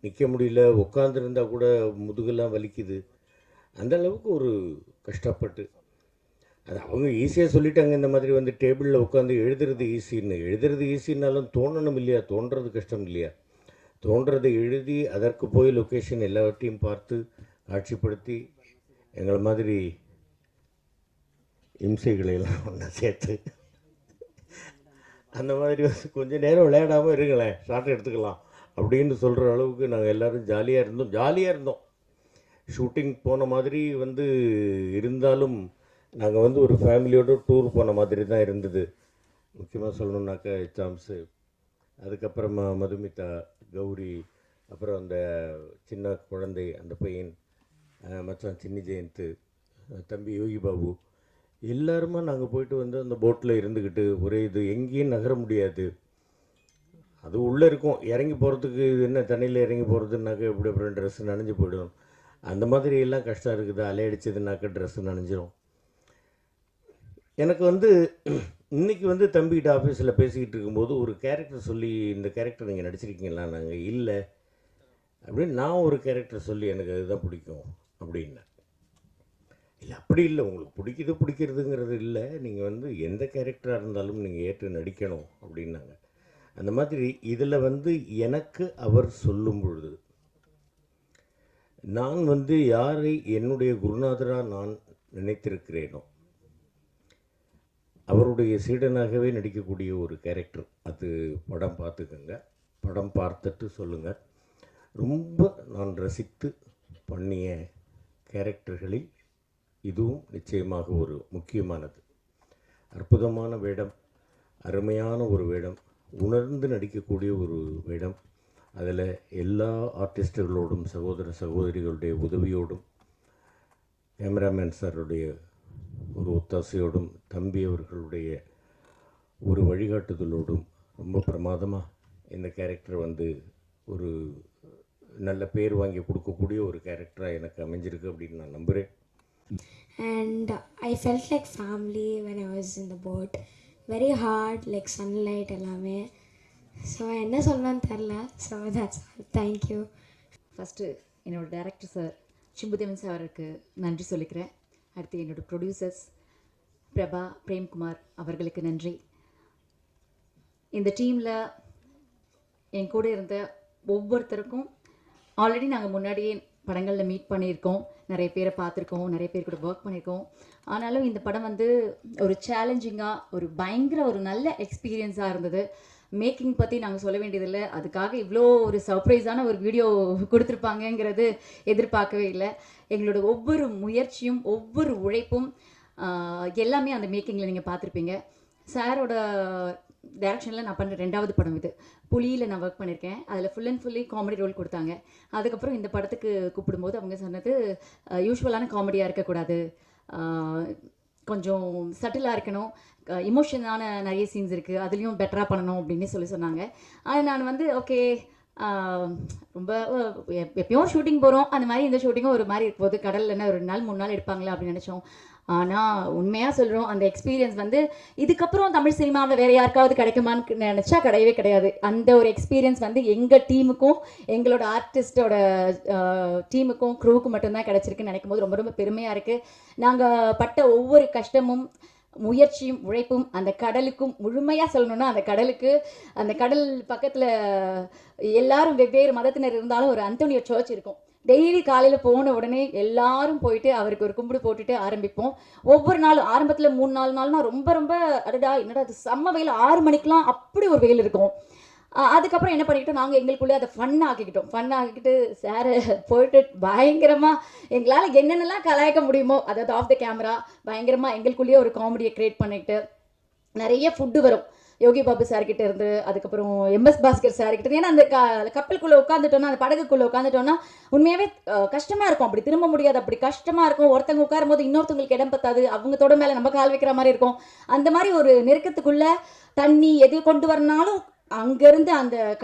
நிற்க முடியல, உட்காந்துருந்தால் கூட முதுகெல்லாம் வலிக்குது. அந்த அளவுக்கு ஒரு கஷ்டப்பட்டு, அது அவங்க ஈஸியாக சொல்லிட்டாங்க, இந்த மாதிரி வந்து டேபிளில் உட்காந்து எழுதுறது ஈஸின்னு. எழுதுறது ஈஸின்னாலும் தோணணும் இல்லையா, தோன்றது கஷ்டம் இல்லையா. தோன்றதை எழுதி அதற்கு போய் லொக்கேஷன் எல்லாவற்றையும் பார்த்து காட்சிப்படுத்தி எங்களை மாதிரி இம்சைகளையெல்லாம் ஒன்றா சேர்த்து அந்த மாதிரி வந்து கொஞ்சம் நேரம் விளையாடாமல் இருங்களேன், ஷார்ட் எடுத்துக்கலாம் அப்படின்னு சொல்கிற அளவுக்கு நாங்கள் எல்லோரும் ஜாலியாக இருந்தோம். ஷூட்டிங் போன மாதிரி வந்து இருந்தாலும் நாங்கள் வந்து ஒரு ஃபேமிலியோடு டூர் போன மாதிரி தான் இருந்தது. முக்கியமாக சொல்லணுன்னாக்கா எச்சாம்ஸு, அதுக்கப்புறமா மதுமிதா, கௌரி, அப்புறம் அந்த சின்ன குழந்தை, அந்த பையன், மச்சான் சின்னி ஜெயந்த், தம்பி யோகி பாபு, எல்லாருமா நாங்கள் போயிட்டு வந்து அந்த போட்டில் இருந்துக்கிட்டு ஒரே இது, எங்கேயும் நகர முடியாது. அது உள்ளே இருக்கும், இறங்கி போகிறதுக்கு என்ன தண்ணியில் இறங்கி போகிறதுனாக்கா எப்படி அப்புறம் ட்ரெஸ்ஸு நனைஞ்சு போய்டும். அந்த மாதிரி எல்லாம் கஷ்டம் இருக்குது. அலையடிச்சதுனாக்கா ட்ரெஸ்ஸு நனைஞ்சிரும். எனக்கு வந்து இன்றைக்கி வந்து தம்பிக்கிட்ட ஆஃபீஸில் பேசிக்கிட்டு இருக்கும்போது ஒரு கேரக்டர் சொல்லி, இந்த கேரக்டர் நீங்கள் நடிச்சிருக்கீங்களா? நாங்கள் இல்லை அப்படின்னு, நான் ஒரு கேரக்டர் சொல்லி எனக்கு அதுதான் பிடிக்கும் அப்படின்னேன். இல்லை அப்படி இல்லை, உங்களுக்கு பிடிக்கிறதுங்கிறது இல்லை, நீங்கள் வந்து எந்த கேரக்டராக இருந்தாலும் நீங்கள் ஏற்று நடிக்கணும் அப்படின்னாங்க. அந்த மாதிரி இதில் வந்து எனக்கு அவர் சொல்லும் பொழுது நான் வந்து யாரை என்னுடைய குருநாதராக நான் நினைத்திருக்கிறேனோ அவருடைய சீடனாகவே நடிக்கக்கூடிய ஒரு கேரக்டர். அது படம் பார்த்துக்கோங்க, படம் பார்த்துட்டு சொல்லுங்கள். ரொம்ப நான் ரசித்து பண்ணிய கேரக்டர்களில் இதுவும் நிச்சயமாக ஒரு முக்கியமானது. அற்புதமான வேடம், அருமையான ஒரு வேடம், உணர்ந்து நடிக்கக்கூடிய ஒரு வேடம். அதில் எல்லா ஆர்டிஸ்டுகளோடும், சகோதர சகோதரிகளுடைய உதவியோடும், கேமராமேன் சாருடைய ஒரு ஒத்தாசையோடும், தம்பி அவர்களுடைய ஒரு வழிகாட்டுதலோடும் ரொம்ப பிரமாதமாக இந்த கேரக்டர் வந்து ஒரு நல்ல பேர் வாங்கி கொடுக்கக்கூடிய ஒரு கேரக்டராக எனக்கு அமைஞ்சிருக்கு அப்படின்னு நான் நம்புகிறேன். And I felt like family when I was in the boat. Very hard, like sunlight எல்லாமே. ஸோ என்ன சொல்லணும்னு தெரில. So that's all. Thank you. First என்னோடய டைரக்டர் சார் சிம்புதேவன் சாருக்கு நன்றி சொல்லிக்கிறேன். அடுத்து என்னோடய ப்ரொடியூசர்ஸ் பிரபா, பிரேம்குமார் அவர்களுக்கு நன்றி. இந்த டீமில் என் கூட இருந்த ஒவ்வொருத்தருக்கும் ஆல்ரெடி நாங்கள் முன்னாடியே படங்களில் மீட் பண்ணியிருக்கோம், நிறைய பேரை பார்த்துருக்கோம், நிறைய பேர் கூட ஒர்க் பண்ணியிருக்கோம். ஆனாலும் இந்த படம் வந்து ஒரு சேலஞ்சிங்காக, ஒரு பயங்கர ஒரு நல்ல எக்ஸ்பீரியன்ஸாக இருந்தது. மேக்கிங் பற்றி நாங்கள் சொல்ல வேண்டியதில்லை, அதுக்காக இவ்வளோ ஒரு சர்ப்ரைஸான ஒரு வீடியோ கொடுத்துருப்பாங்கங்கிறது எதிர்பார்க்கவே இல்லை. எங்களோட ஒவ்வொரு முயற்சியும் ஒவ்வொரு உழைப்பும் எல்லாமே அந்த மேக்கிங்கில் நீங்கள் பார்த்துருப்பீங்க. சாரோட டைரக்ஷனில் நான் பண்ணுற 2வது படம் இது. புலியில் நான் ஒர்க் பண்ணியிருக்கேன். அதில் full and fully comedy role கொடுத்தாங்க. அதுக்கப்புறம் இந்த படத்துக்கு கூப்பிடும்போது அவங்க சொன்னது யூஸ்வலான காமெடியாக இருக்கக்கூடாது, கொஞ்சம் சட்டிலாக இருக்கணும், இமோஷனான நிறைய சீன்ஸ் இருக்குது, அதுலேயும் பெட்டராக பண்ணணும் அப்படின்னு சொன்னாங்க. அது நான் வந்து ஓகே, ரொம்ப எப்பயும் ஷூட்டிங் போகிறோம், அந்த மாதிரி இந்த ஷூட்டிங்கும் ஒரு மாதிரி இருக்கும் போது கடலில் என்ன 2 நாள் 3 நாள் எடுப்பாங்களா அப்படின்னு நினச்சோம். ஆனால் உண்மையாக சொல்கிறோம், அந்த எக்ஸ்பீரியன்ஸ் வந்து இதுக்கப்புறம் தமிழ் சினிமாவில் வேறு யாருக்காவது கிடைக்குமான்னு நினச்சா கிடையவே கிடையாது. அந்த ஒரு எக்ஸ்பீரியன்ஸ் வந்து எங்கள் டீமுக்கும் எங்களோட ஆர்டிஸ்டோட டீமுக்கும் க்ரூவுக்கும் மட்டும்தான் கிடச்சிருக்குன்னு நினைக்கும் போது ரொம்ப ரொம்ப பெருமையாக இருக்குது. நாங்கள் பட்ட ஒவ்வொரு கஷ்டமும் முயற்சியும் உழைப்பும் அந்த கடலுக்கும், முழுமையாக சொல்லணும்னா அந்த கடல் பக்கத்தில் எல்லாரும் வெவ்வேறு மதத்தினர் இருந்தாலும் ஒரு அந்தோனியோ சர்ச் இருக்கும். டெய்லி காலையில் போன உடனே எல்லாரும் போயிட்டு அவருக்கு ஒரு கும்பிடு போட்டுட்டு ஆரம்பிப்போம். ஒவ்வொரு நாளும் ஆரம்பத்தில் 3-4 நாள்னா ரொம்ப ரொம்ப அடடா என்னடா அது செம்ம வெயில், 6 மணிக்கெலாம் அப்படி ஒரு வெயில் இருக்கும். அதுக்கப்புறம் என்ன பண்ணிக்கிட்டோம், நாங்கள் எங்களுக்குள்ளே அதை ஃபன்னாக்கிக்கிட்டு சாரை போயிட்டு பயங்கரமாக எங்களால் என்னென்னலாம் கலாய்க்க முடியுமோ, அதாவது ஆஃப் த கேமரா பயங்கரமாக எங்களுக்குள்ளேயே ஒரு காமெடியை க்ரியேட் பண்ணிக்கிட்டு நிறைய ஃபுட்டு வரும் யோகி பாபு சார்கிட்ட இருந்து, அதுக்கப்புறம் MS பாஸ்கர் சார்கிட்ட. ஏன்னா அந்த கப்பலுக்குள்ளே உட்காந்துட்டோன்னா, அந்த படகுக்குள்ளே உட்காந்துட்டோன்னா உண்மையாகவே கஷ்டமாக இருக்கும், அப்படி திரும்ப முடியாது, அப்படி கஷ்டமாக இருக்கும். ஒருத்தவங்க உட்காரும் போது இன்னொருத்தவங்களுக்கு இடம் பத்தாது, அவங்க தொட மேலே நம்ம கால் வைக்கிற மாதிரி இருக்கும். அந்த மாதிரி ஒரு நெருக்கத்துக்குள்ளே தண்ணி எது கொண்டு வரனாலும் அங்கேருந்து அந்த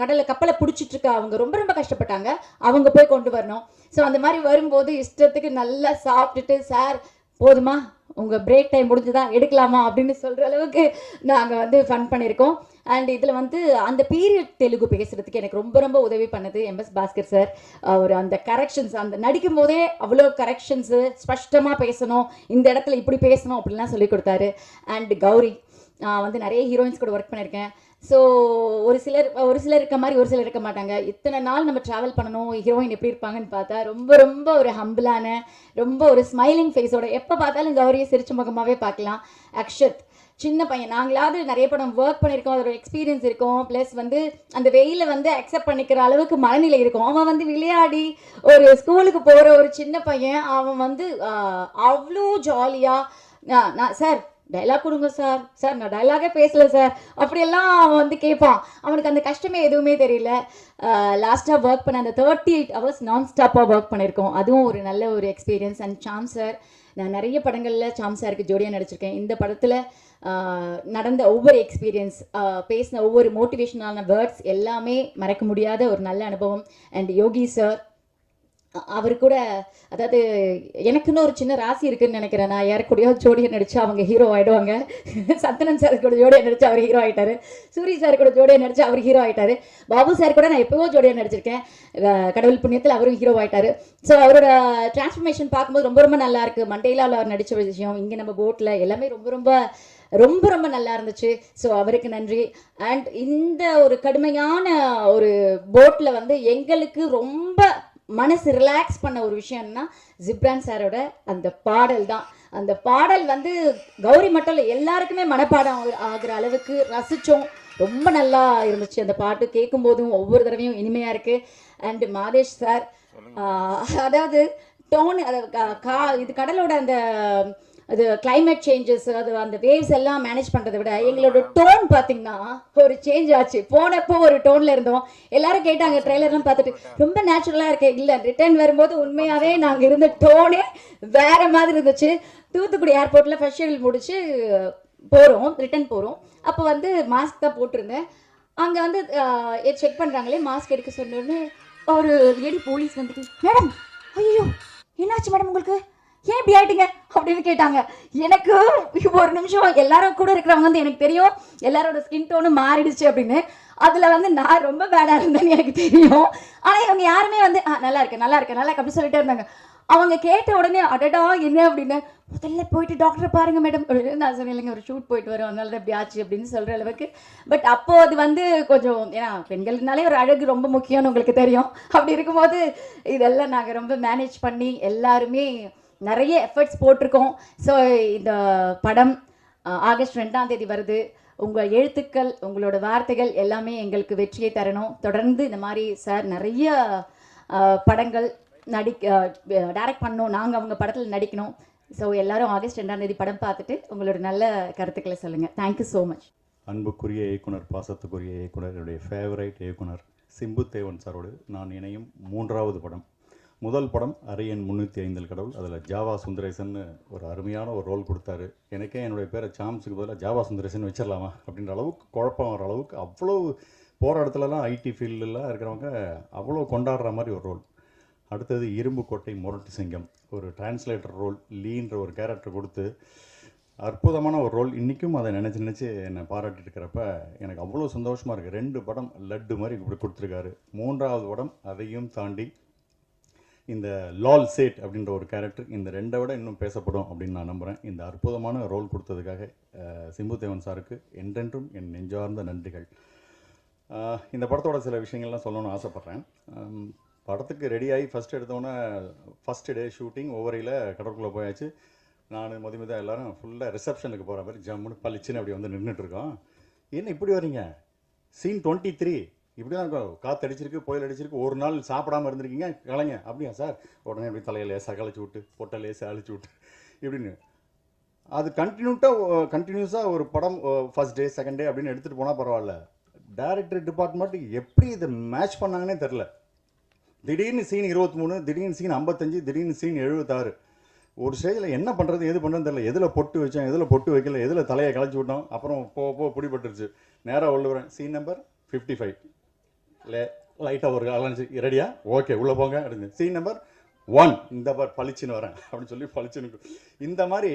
கப்பலை பிடிச்சிட்டு இருக்க அவங்க ரொம்ப ரொம்ப கஷ்டப்பட்டாங்க, அவங்க போய் கொண்டு வரணும். ஸோ அந்த மாதிரி வரும்போது இஷ்டத்துக்கு நல்லா சாப்பிட்டுட்டு, சார் போதுமா உங்கள் பிரேக் டைம் முடிஞ்சுதான் எடுக்கலாமா அப்படின்னு சொல்கிற அளவுக்கு நாங்கள் வந்து ஃபன் பண்ணியிருக்கோம். அண்ட் இதில் வந்து அந்த பீரியட் தெலுங்கு பேசுகிறதுக்கு எனக்கு ரொம்ப ரொம்ப உதவி பண்ணது MS பாஸ்கர் சார். அவர் அந்த கரெக்ஷன்ஸ், அந்த நடிக்கும் போதே அவ்வளோ கரெக்ஷன்ஸு, ஸ்பஷ்டமாக பேசணும், இந்த இடத்துல இப்படி பேசணும் அப்படின்லாம் சொல்லி கொடுத்தாரு. அண்ட் கௌரி வந்து நிறைய ஹீரோயின்ஸ் கூட ஒர்க் பண்ணியிருக்கேன். ஸோ ஒரு சிலர் இருக்க மாதிரி ஒரு சிலர் இருக்க மாட்டாங்க. இத்தனை நாள் நம்ம ட்ராவல் பண்ணணும், ஹீரோயின் எப்படி இருப்பாங்கன்னு பார்த்தா ரொம்ப ரொம்ப ஒரு ஹம்பிளான, ரொம்ப ஒரு ஸ்மைலிங் ஃபேஸோட, எப்போ பார்த்தாலும் கௌரியை சிரிச்ச முகமாகவே பார்க்கலாம். அக்ஷத் சின்ன பையன், நாங்களாவது நிறைய படம் ஒர்க் பண்ணியிருக்கோம், அதோட எக்ஸ்பீரியன்ஸ் இருக்கும், ப்ளஸ் வந்து அந்த வெயிலை வந்து அக்செப்ட் பண்ணிக்கிற அளவுக்கு மனநிலை இருக்கும். அவன் வந்து விளையாடி ஒரு ஸ்கூலுக்கு போகிற ஒரு சின்ன பையன், அவன் வந்து அவ்வளோ ஜாலியாக நான் சார் டைலாக் கொடுங்க சார் நான் டைலாகே பேசலை சார் அப்படியெல்லாம் அவன் வந்து கேட்பான். அவனுக்கு அந்த கஷ்டமே எதுவுமே தெரியல. லாஸ்ட்டாக ஒர்க் பண்ண அந்த 38 hours நான் ஸ்டாப்பாக ஒர்க் பண்ணியிருக்கோம், அதுவும் ஒரு நல்ல ஒரு எக்ஸ்பீரியன்ஸ். அண்ட் சாம் சார், நான் நிறைய படங்களில் சாம் சாருக்கு ஜோடியாக நடிச்சிருக்கேன். இந்த படத்தில் நடந்த ஒவ்வொரு எக்ஸ்பீரியன்ஸ், பேசின ஒவ்வொரு மோட்டிவேஷனான வேர்ட்ஸ் எல்லாமே மறக்க முடியாத ஒரு நல்ல அனுபவம். அண்ட் யோகி சார், அவர் கூட, அதாவது எனக்குன்னு ஒரு சின்ன ராசி இருக்குன்னு நினைக்கிறேன், நான் யாரு கூடயோ ஜோடியாக நடிச்சு அவங்க ஹீரோ ஆகிடுவாங்க. சந்தனம் சார் கூட ஜோடியாக நடிச்சு அவர் ஹீரோ ஆகிட்டாரு, சூரி சார் கூட ஜோடியாக நடிச்சு அவர் ஹீரோ ஆகிட்டாரு, பாபு சார் கூட நான் எப்போவோ ஜோடியாக நடிச்சிருக்கேன், கடவுள் புண்ணியத்தில் அவரும் ஹீரோ ஆகிட்டாரு. ஸோ அவரோட டிரான்ஸ்ஃபர்மேஷன் பார்க்கும்போது ரொம்ப ரொம்ப நல்லா இருக்குது. மண்டேலாவில் அவர் நடித்த விஷயம், இங்கே நம்ம போட்டில் எல்லாமே ரொம்ப ரொம்ப ரொம்ப ரொம்ப நல்லா இருந்துச்சு. ஸோ அவருக்கு நன்றி. அண்ட் இந்த ஒரு கடுமையான ஒரு போட்டில் வந்து எங்களுக்கு ரொம்ப மனசு ரிலாக்ஸ் பண்ண ஒரு விஷயம்னா ஜிப்ரான் சாரோட அந்த பாடல் தான். அந்த பாடல் வந்து கௌரி மட்டும் இல்லை, எல்லாருக்குமே மனப்பாடம் ஆகிற அளவுக்கு ரசித்தோம். ரொம்ப நல்லா இருந்துச்சு அந்த பாட்டு, கேட்கும் போதும் ஒவ்வொரு தடவையும் இனிமையாக இருக்குது. அண்ட் மாதேஷ் சார், அதாவது டோன், இது கடலோட அந்த அது கிளைமேட் சேஞ்சஸ், அது அந்த வேவ்ஸ் எல்லாம் மேனேஜ் பண்ணுறதை விட எங்களோட டோன் பார்த்தீங்கன்னா ஒரு சேஞ்ச் ஆச்சு. போனப்போ ஒரு டோனில் இருந்தோம், எல்லாரும் கேட்டாங்க ட்ரெய்லர்லாம் பார்த்துட்டு ரொம்ப நேச்சுரலாக இருக்கு. இல்லை, ரிட்டர்ன் வரும்போது உண்மையாகவே நாங்கள் இருந்த டோனே வேறு மாதிரி இருந்துச்சு. தூத்துக்குடி ஏர்போர்ட்டில் ஃபர்ஸ்ட் ஷெடியூல் முடிச்சு போகிறோம், ரிட்டன் போகிறோம். அப்போ வந்து மாஸ்க் தான் போட்டிருந்தேன். அங்கே வந்து செக் பண்ணுறாங்களே, மாஸ்க் எடுக்க சொன்னோடனே ஒரு லேடி போலீஸ் வந்துட்டு, மேடம் ஐயோ என்னாச்சு மேடம் உங்களுக்கு, ஏன் இப்படி ஆயிட்டீங்க அப்படின்னு கேட்டாங்க. எனக்கு ஒரு நிமிஷம், எல்லாரும் கூட இருக்கிறவங்க வந்து எனக்கு தெரியும் எல்லாரோட ஸ்கின் டோனும் மாறிடுச்சு அப்படின்னு. அதில் வந்து நான் ரொம்ப பேடாக இருந்தேன்னு எனக்கு தெரியும். ஆனால் இவங்க யாருமே வந்து நல்லா இருக்கு நல்லா இருக்கு நல்லா இருக்கு அப்படி சொல்லிட்டே இருந்தாங்க. அவங்க கேட்ட உடனே அடடா என்ன அப்படின்னு, முதல்ல போயிட்டு டாக்டரை பாருங்க மேடம் அப்படின்னு நான் சொன்னேன். இல்லைங்க ஒரு ஷூட் போயிட்டு வரோம் அதனால தான் இப்படி ஆச்சு அப்படின்னு சொல்கிற அளவுக்கு. பட் அப்போ அது வந்து கொஞ்சம், ஏன்னா பெண்கள்னாலே ஒரு அழகு ரொம்ப முக்கியம்னு உங்களுக்கு தெரியும். அப்படி இருக்கும்போது இதெல்லாம் நாங்கள் ரொம்ப மேனேஜ் பண்ணி எல்லாருமே நிறைய எஃபர்ட்ஸ் போட்டிருக்கோம். ஸோ இந்த படம் ஆகஸ்ட் 2ஆம் தேதி வருது. உங்கள் எழுத்துக்கள், உங்களோட வார்த்தைகள் எல்லாமே எங்களுக்கு வெற்றியை தரணும். தொடர்ந்து இந்த மாதிரி சார் நிறைய படங்கள் டைரக்ட் பண்ணணும், நாங்கள் அவங்க படத்தில் நடிக்கணும். ஸோ எல்லாரும் ஆகஸ்ட் 2ஆம் தேதி படம் பார்த்துட்டு உங்களோட நல்ல கருத்துக்களை சொல்லுங்கள். Thank you so much. அன்புக்குரிய இயக்குனர், பாசத்துக்குரிய இயக்குனர், என்னுடைய ஃபேவரைட் இயக்குனர் சிம்பு தேவன் சாரோடு நான் இணையும் 3வது படம். முதல் படம் அரியன் 305 கடவுள். அதில் ஜாவா சுந்தரேசன் ஒரு அருமையான ஒரு ரோல் கொடுத்தாரு. எனக்கே என்னுடைய பேரை சாம்ஸுக்கு பதிலாக ஜாவா சுந்தரேசன் வச்சிடலாமா அப்படின்ற அளவுக்கு குழப்பம் வர அளவுக்கு அவ்வளோ போகிற இடத்துலலாம் ஐடி ஃபீல்டெலாம் இருக்கிறவங்க அவ்வளோ கொண்டாடுற மாதிரி ஒரு ரோல். அடுத்தது இரும்பு கோட்டை முரட்டு சிங்கம், ஒரு டிரான்ஸ்லேட்டர் ரோல், லீன்ற ஒரு கேரக்டர் கொடுத்து அற்புதமான ஒரு ரோல். இன்றைக்கும் அதை நினச்சி என்னை பாராட்டிட்டு இருக்கிறப்ப எனக்கு அவ்வளோ சந்தோஷமாக இருக்குது. 2 படம் லட்டு மாதிரி இப்படி கொடுத்துருக்காரு. 3வது படம் அதையும் தாண்டி இந்த லால் சேட் அப்படின்ற ஒரு கேரக்டர் இந்த 2ஐ விட இன்னும் பேசப்படும் அப்படின்னு நான் நம்புகிறேன். இந்த அற்புதமான ரோல் கொடுத்ததுக்காக சிம்பு தேவன் சாருக்கு என்றென்றும் என் நெஞ்சார்ந்த நன்றிகள். இந்த படத்தோட சில விஷயங்கள்லாம் சொல்லணும்னு ஆசைப்பட்றேன். படத்துக்கு ரெடியாகி ஃபஸ்ட் எடுத்தோன்னே ஃபஸ்ட்டு டே ஷூட்டிங் ஓவரையில் கடற்குள்ளே போயாச்சு. நான் மதுமிதா எல்லோரும் ஃபுல்லாக ரிசப்ஷனுக்கு போகிற மாதிரி ஜம்முன்னு பளிச்சுன்னு அப்படி வந்து நின்றுட்டுருக்கோம். என்ன இப்படி வரீங்க, சீன் 23 இப்படி தான் இருக்கும், காற்று அடிச்சிருக்கு, புயல் அடிச்சிருக்கு, ஒரு நாள் சாப்பிடாமல் இருந்திருக்கீங்க, கலைங்க. அப்படியா சார்? உடனே அப்படி தலையை லேசாக கழிச்சு விட்டு பொட்டை லேசாக அழிச்சு விட்டு இப்படின்னு அது கண்டினியூஸாக ஒரு படம் ஃபஸ்ட் டே செகண்ட் டே அப்படின்னு எடுத்துகிட்டு போனால் பரவாயில்ல. டைரக்டர் டிபார்ட்மெண்ட் எப்படி இதை மேட்ச் பண்ணாங்கன்னே தெரில. திடீர்னு சீன் 23, திடீர்னு சீன் 55, திடீர்னு சீன் 76. ஒரு ஸ்டேஜில் என்ன பண்ணுறது எது பண்ணுறதுன்னு தெரியல. எதில் பொட்டு வச்சோம், எதில் பொட்டு வைக்கல, எதில் தலையை கழிச்சு விட்டோம். அப்புறம் பிடிபட்டுருச்சு. நேராக உள்ளுறேன், சீன் நம்பர் 55 லைட்டாக ஒரு அலைஞ்சி ரெடியா, ஓகே உள்ளே போங்க அப்படின்னு. சீன் நம்பர் 1 இந்த பளிச்சுன்னு வரேன் அப்படின்னு சொல்லி பளிச்சுன்னு. இந்த மாதிரி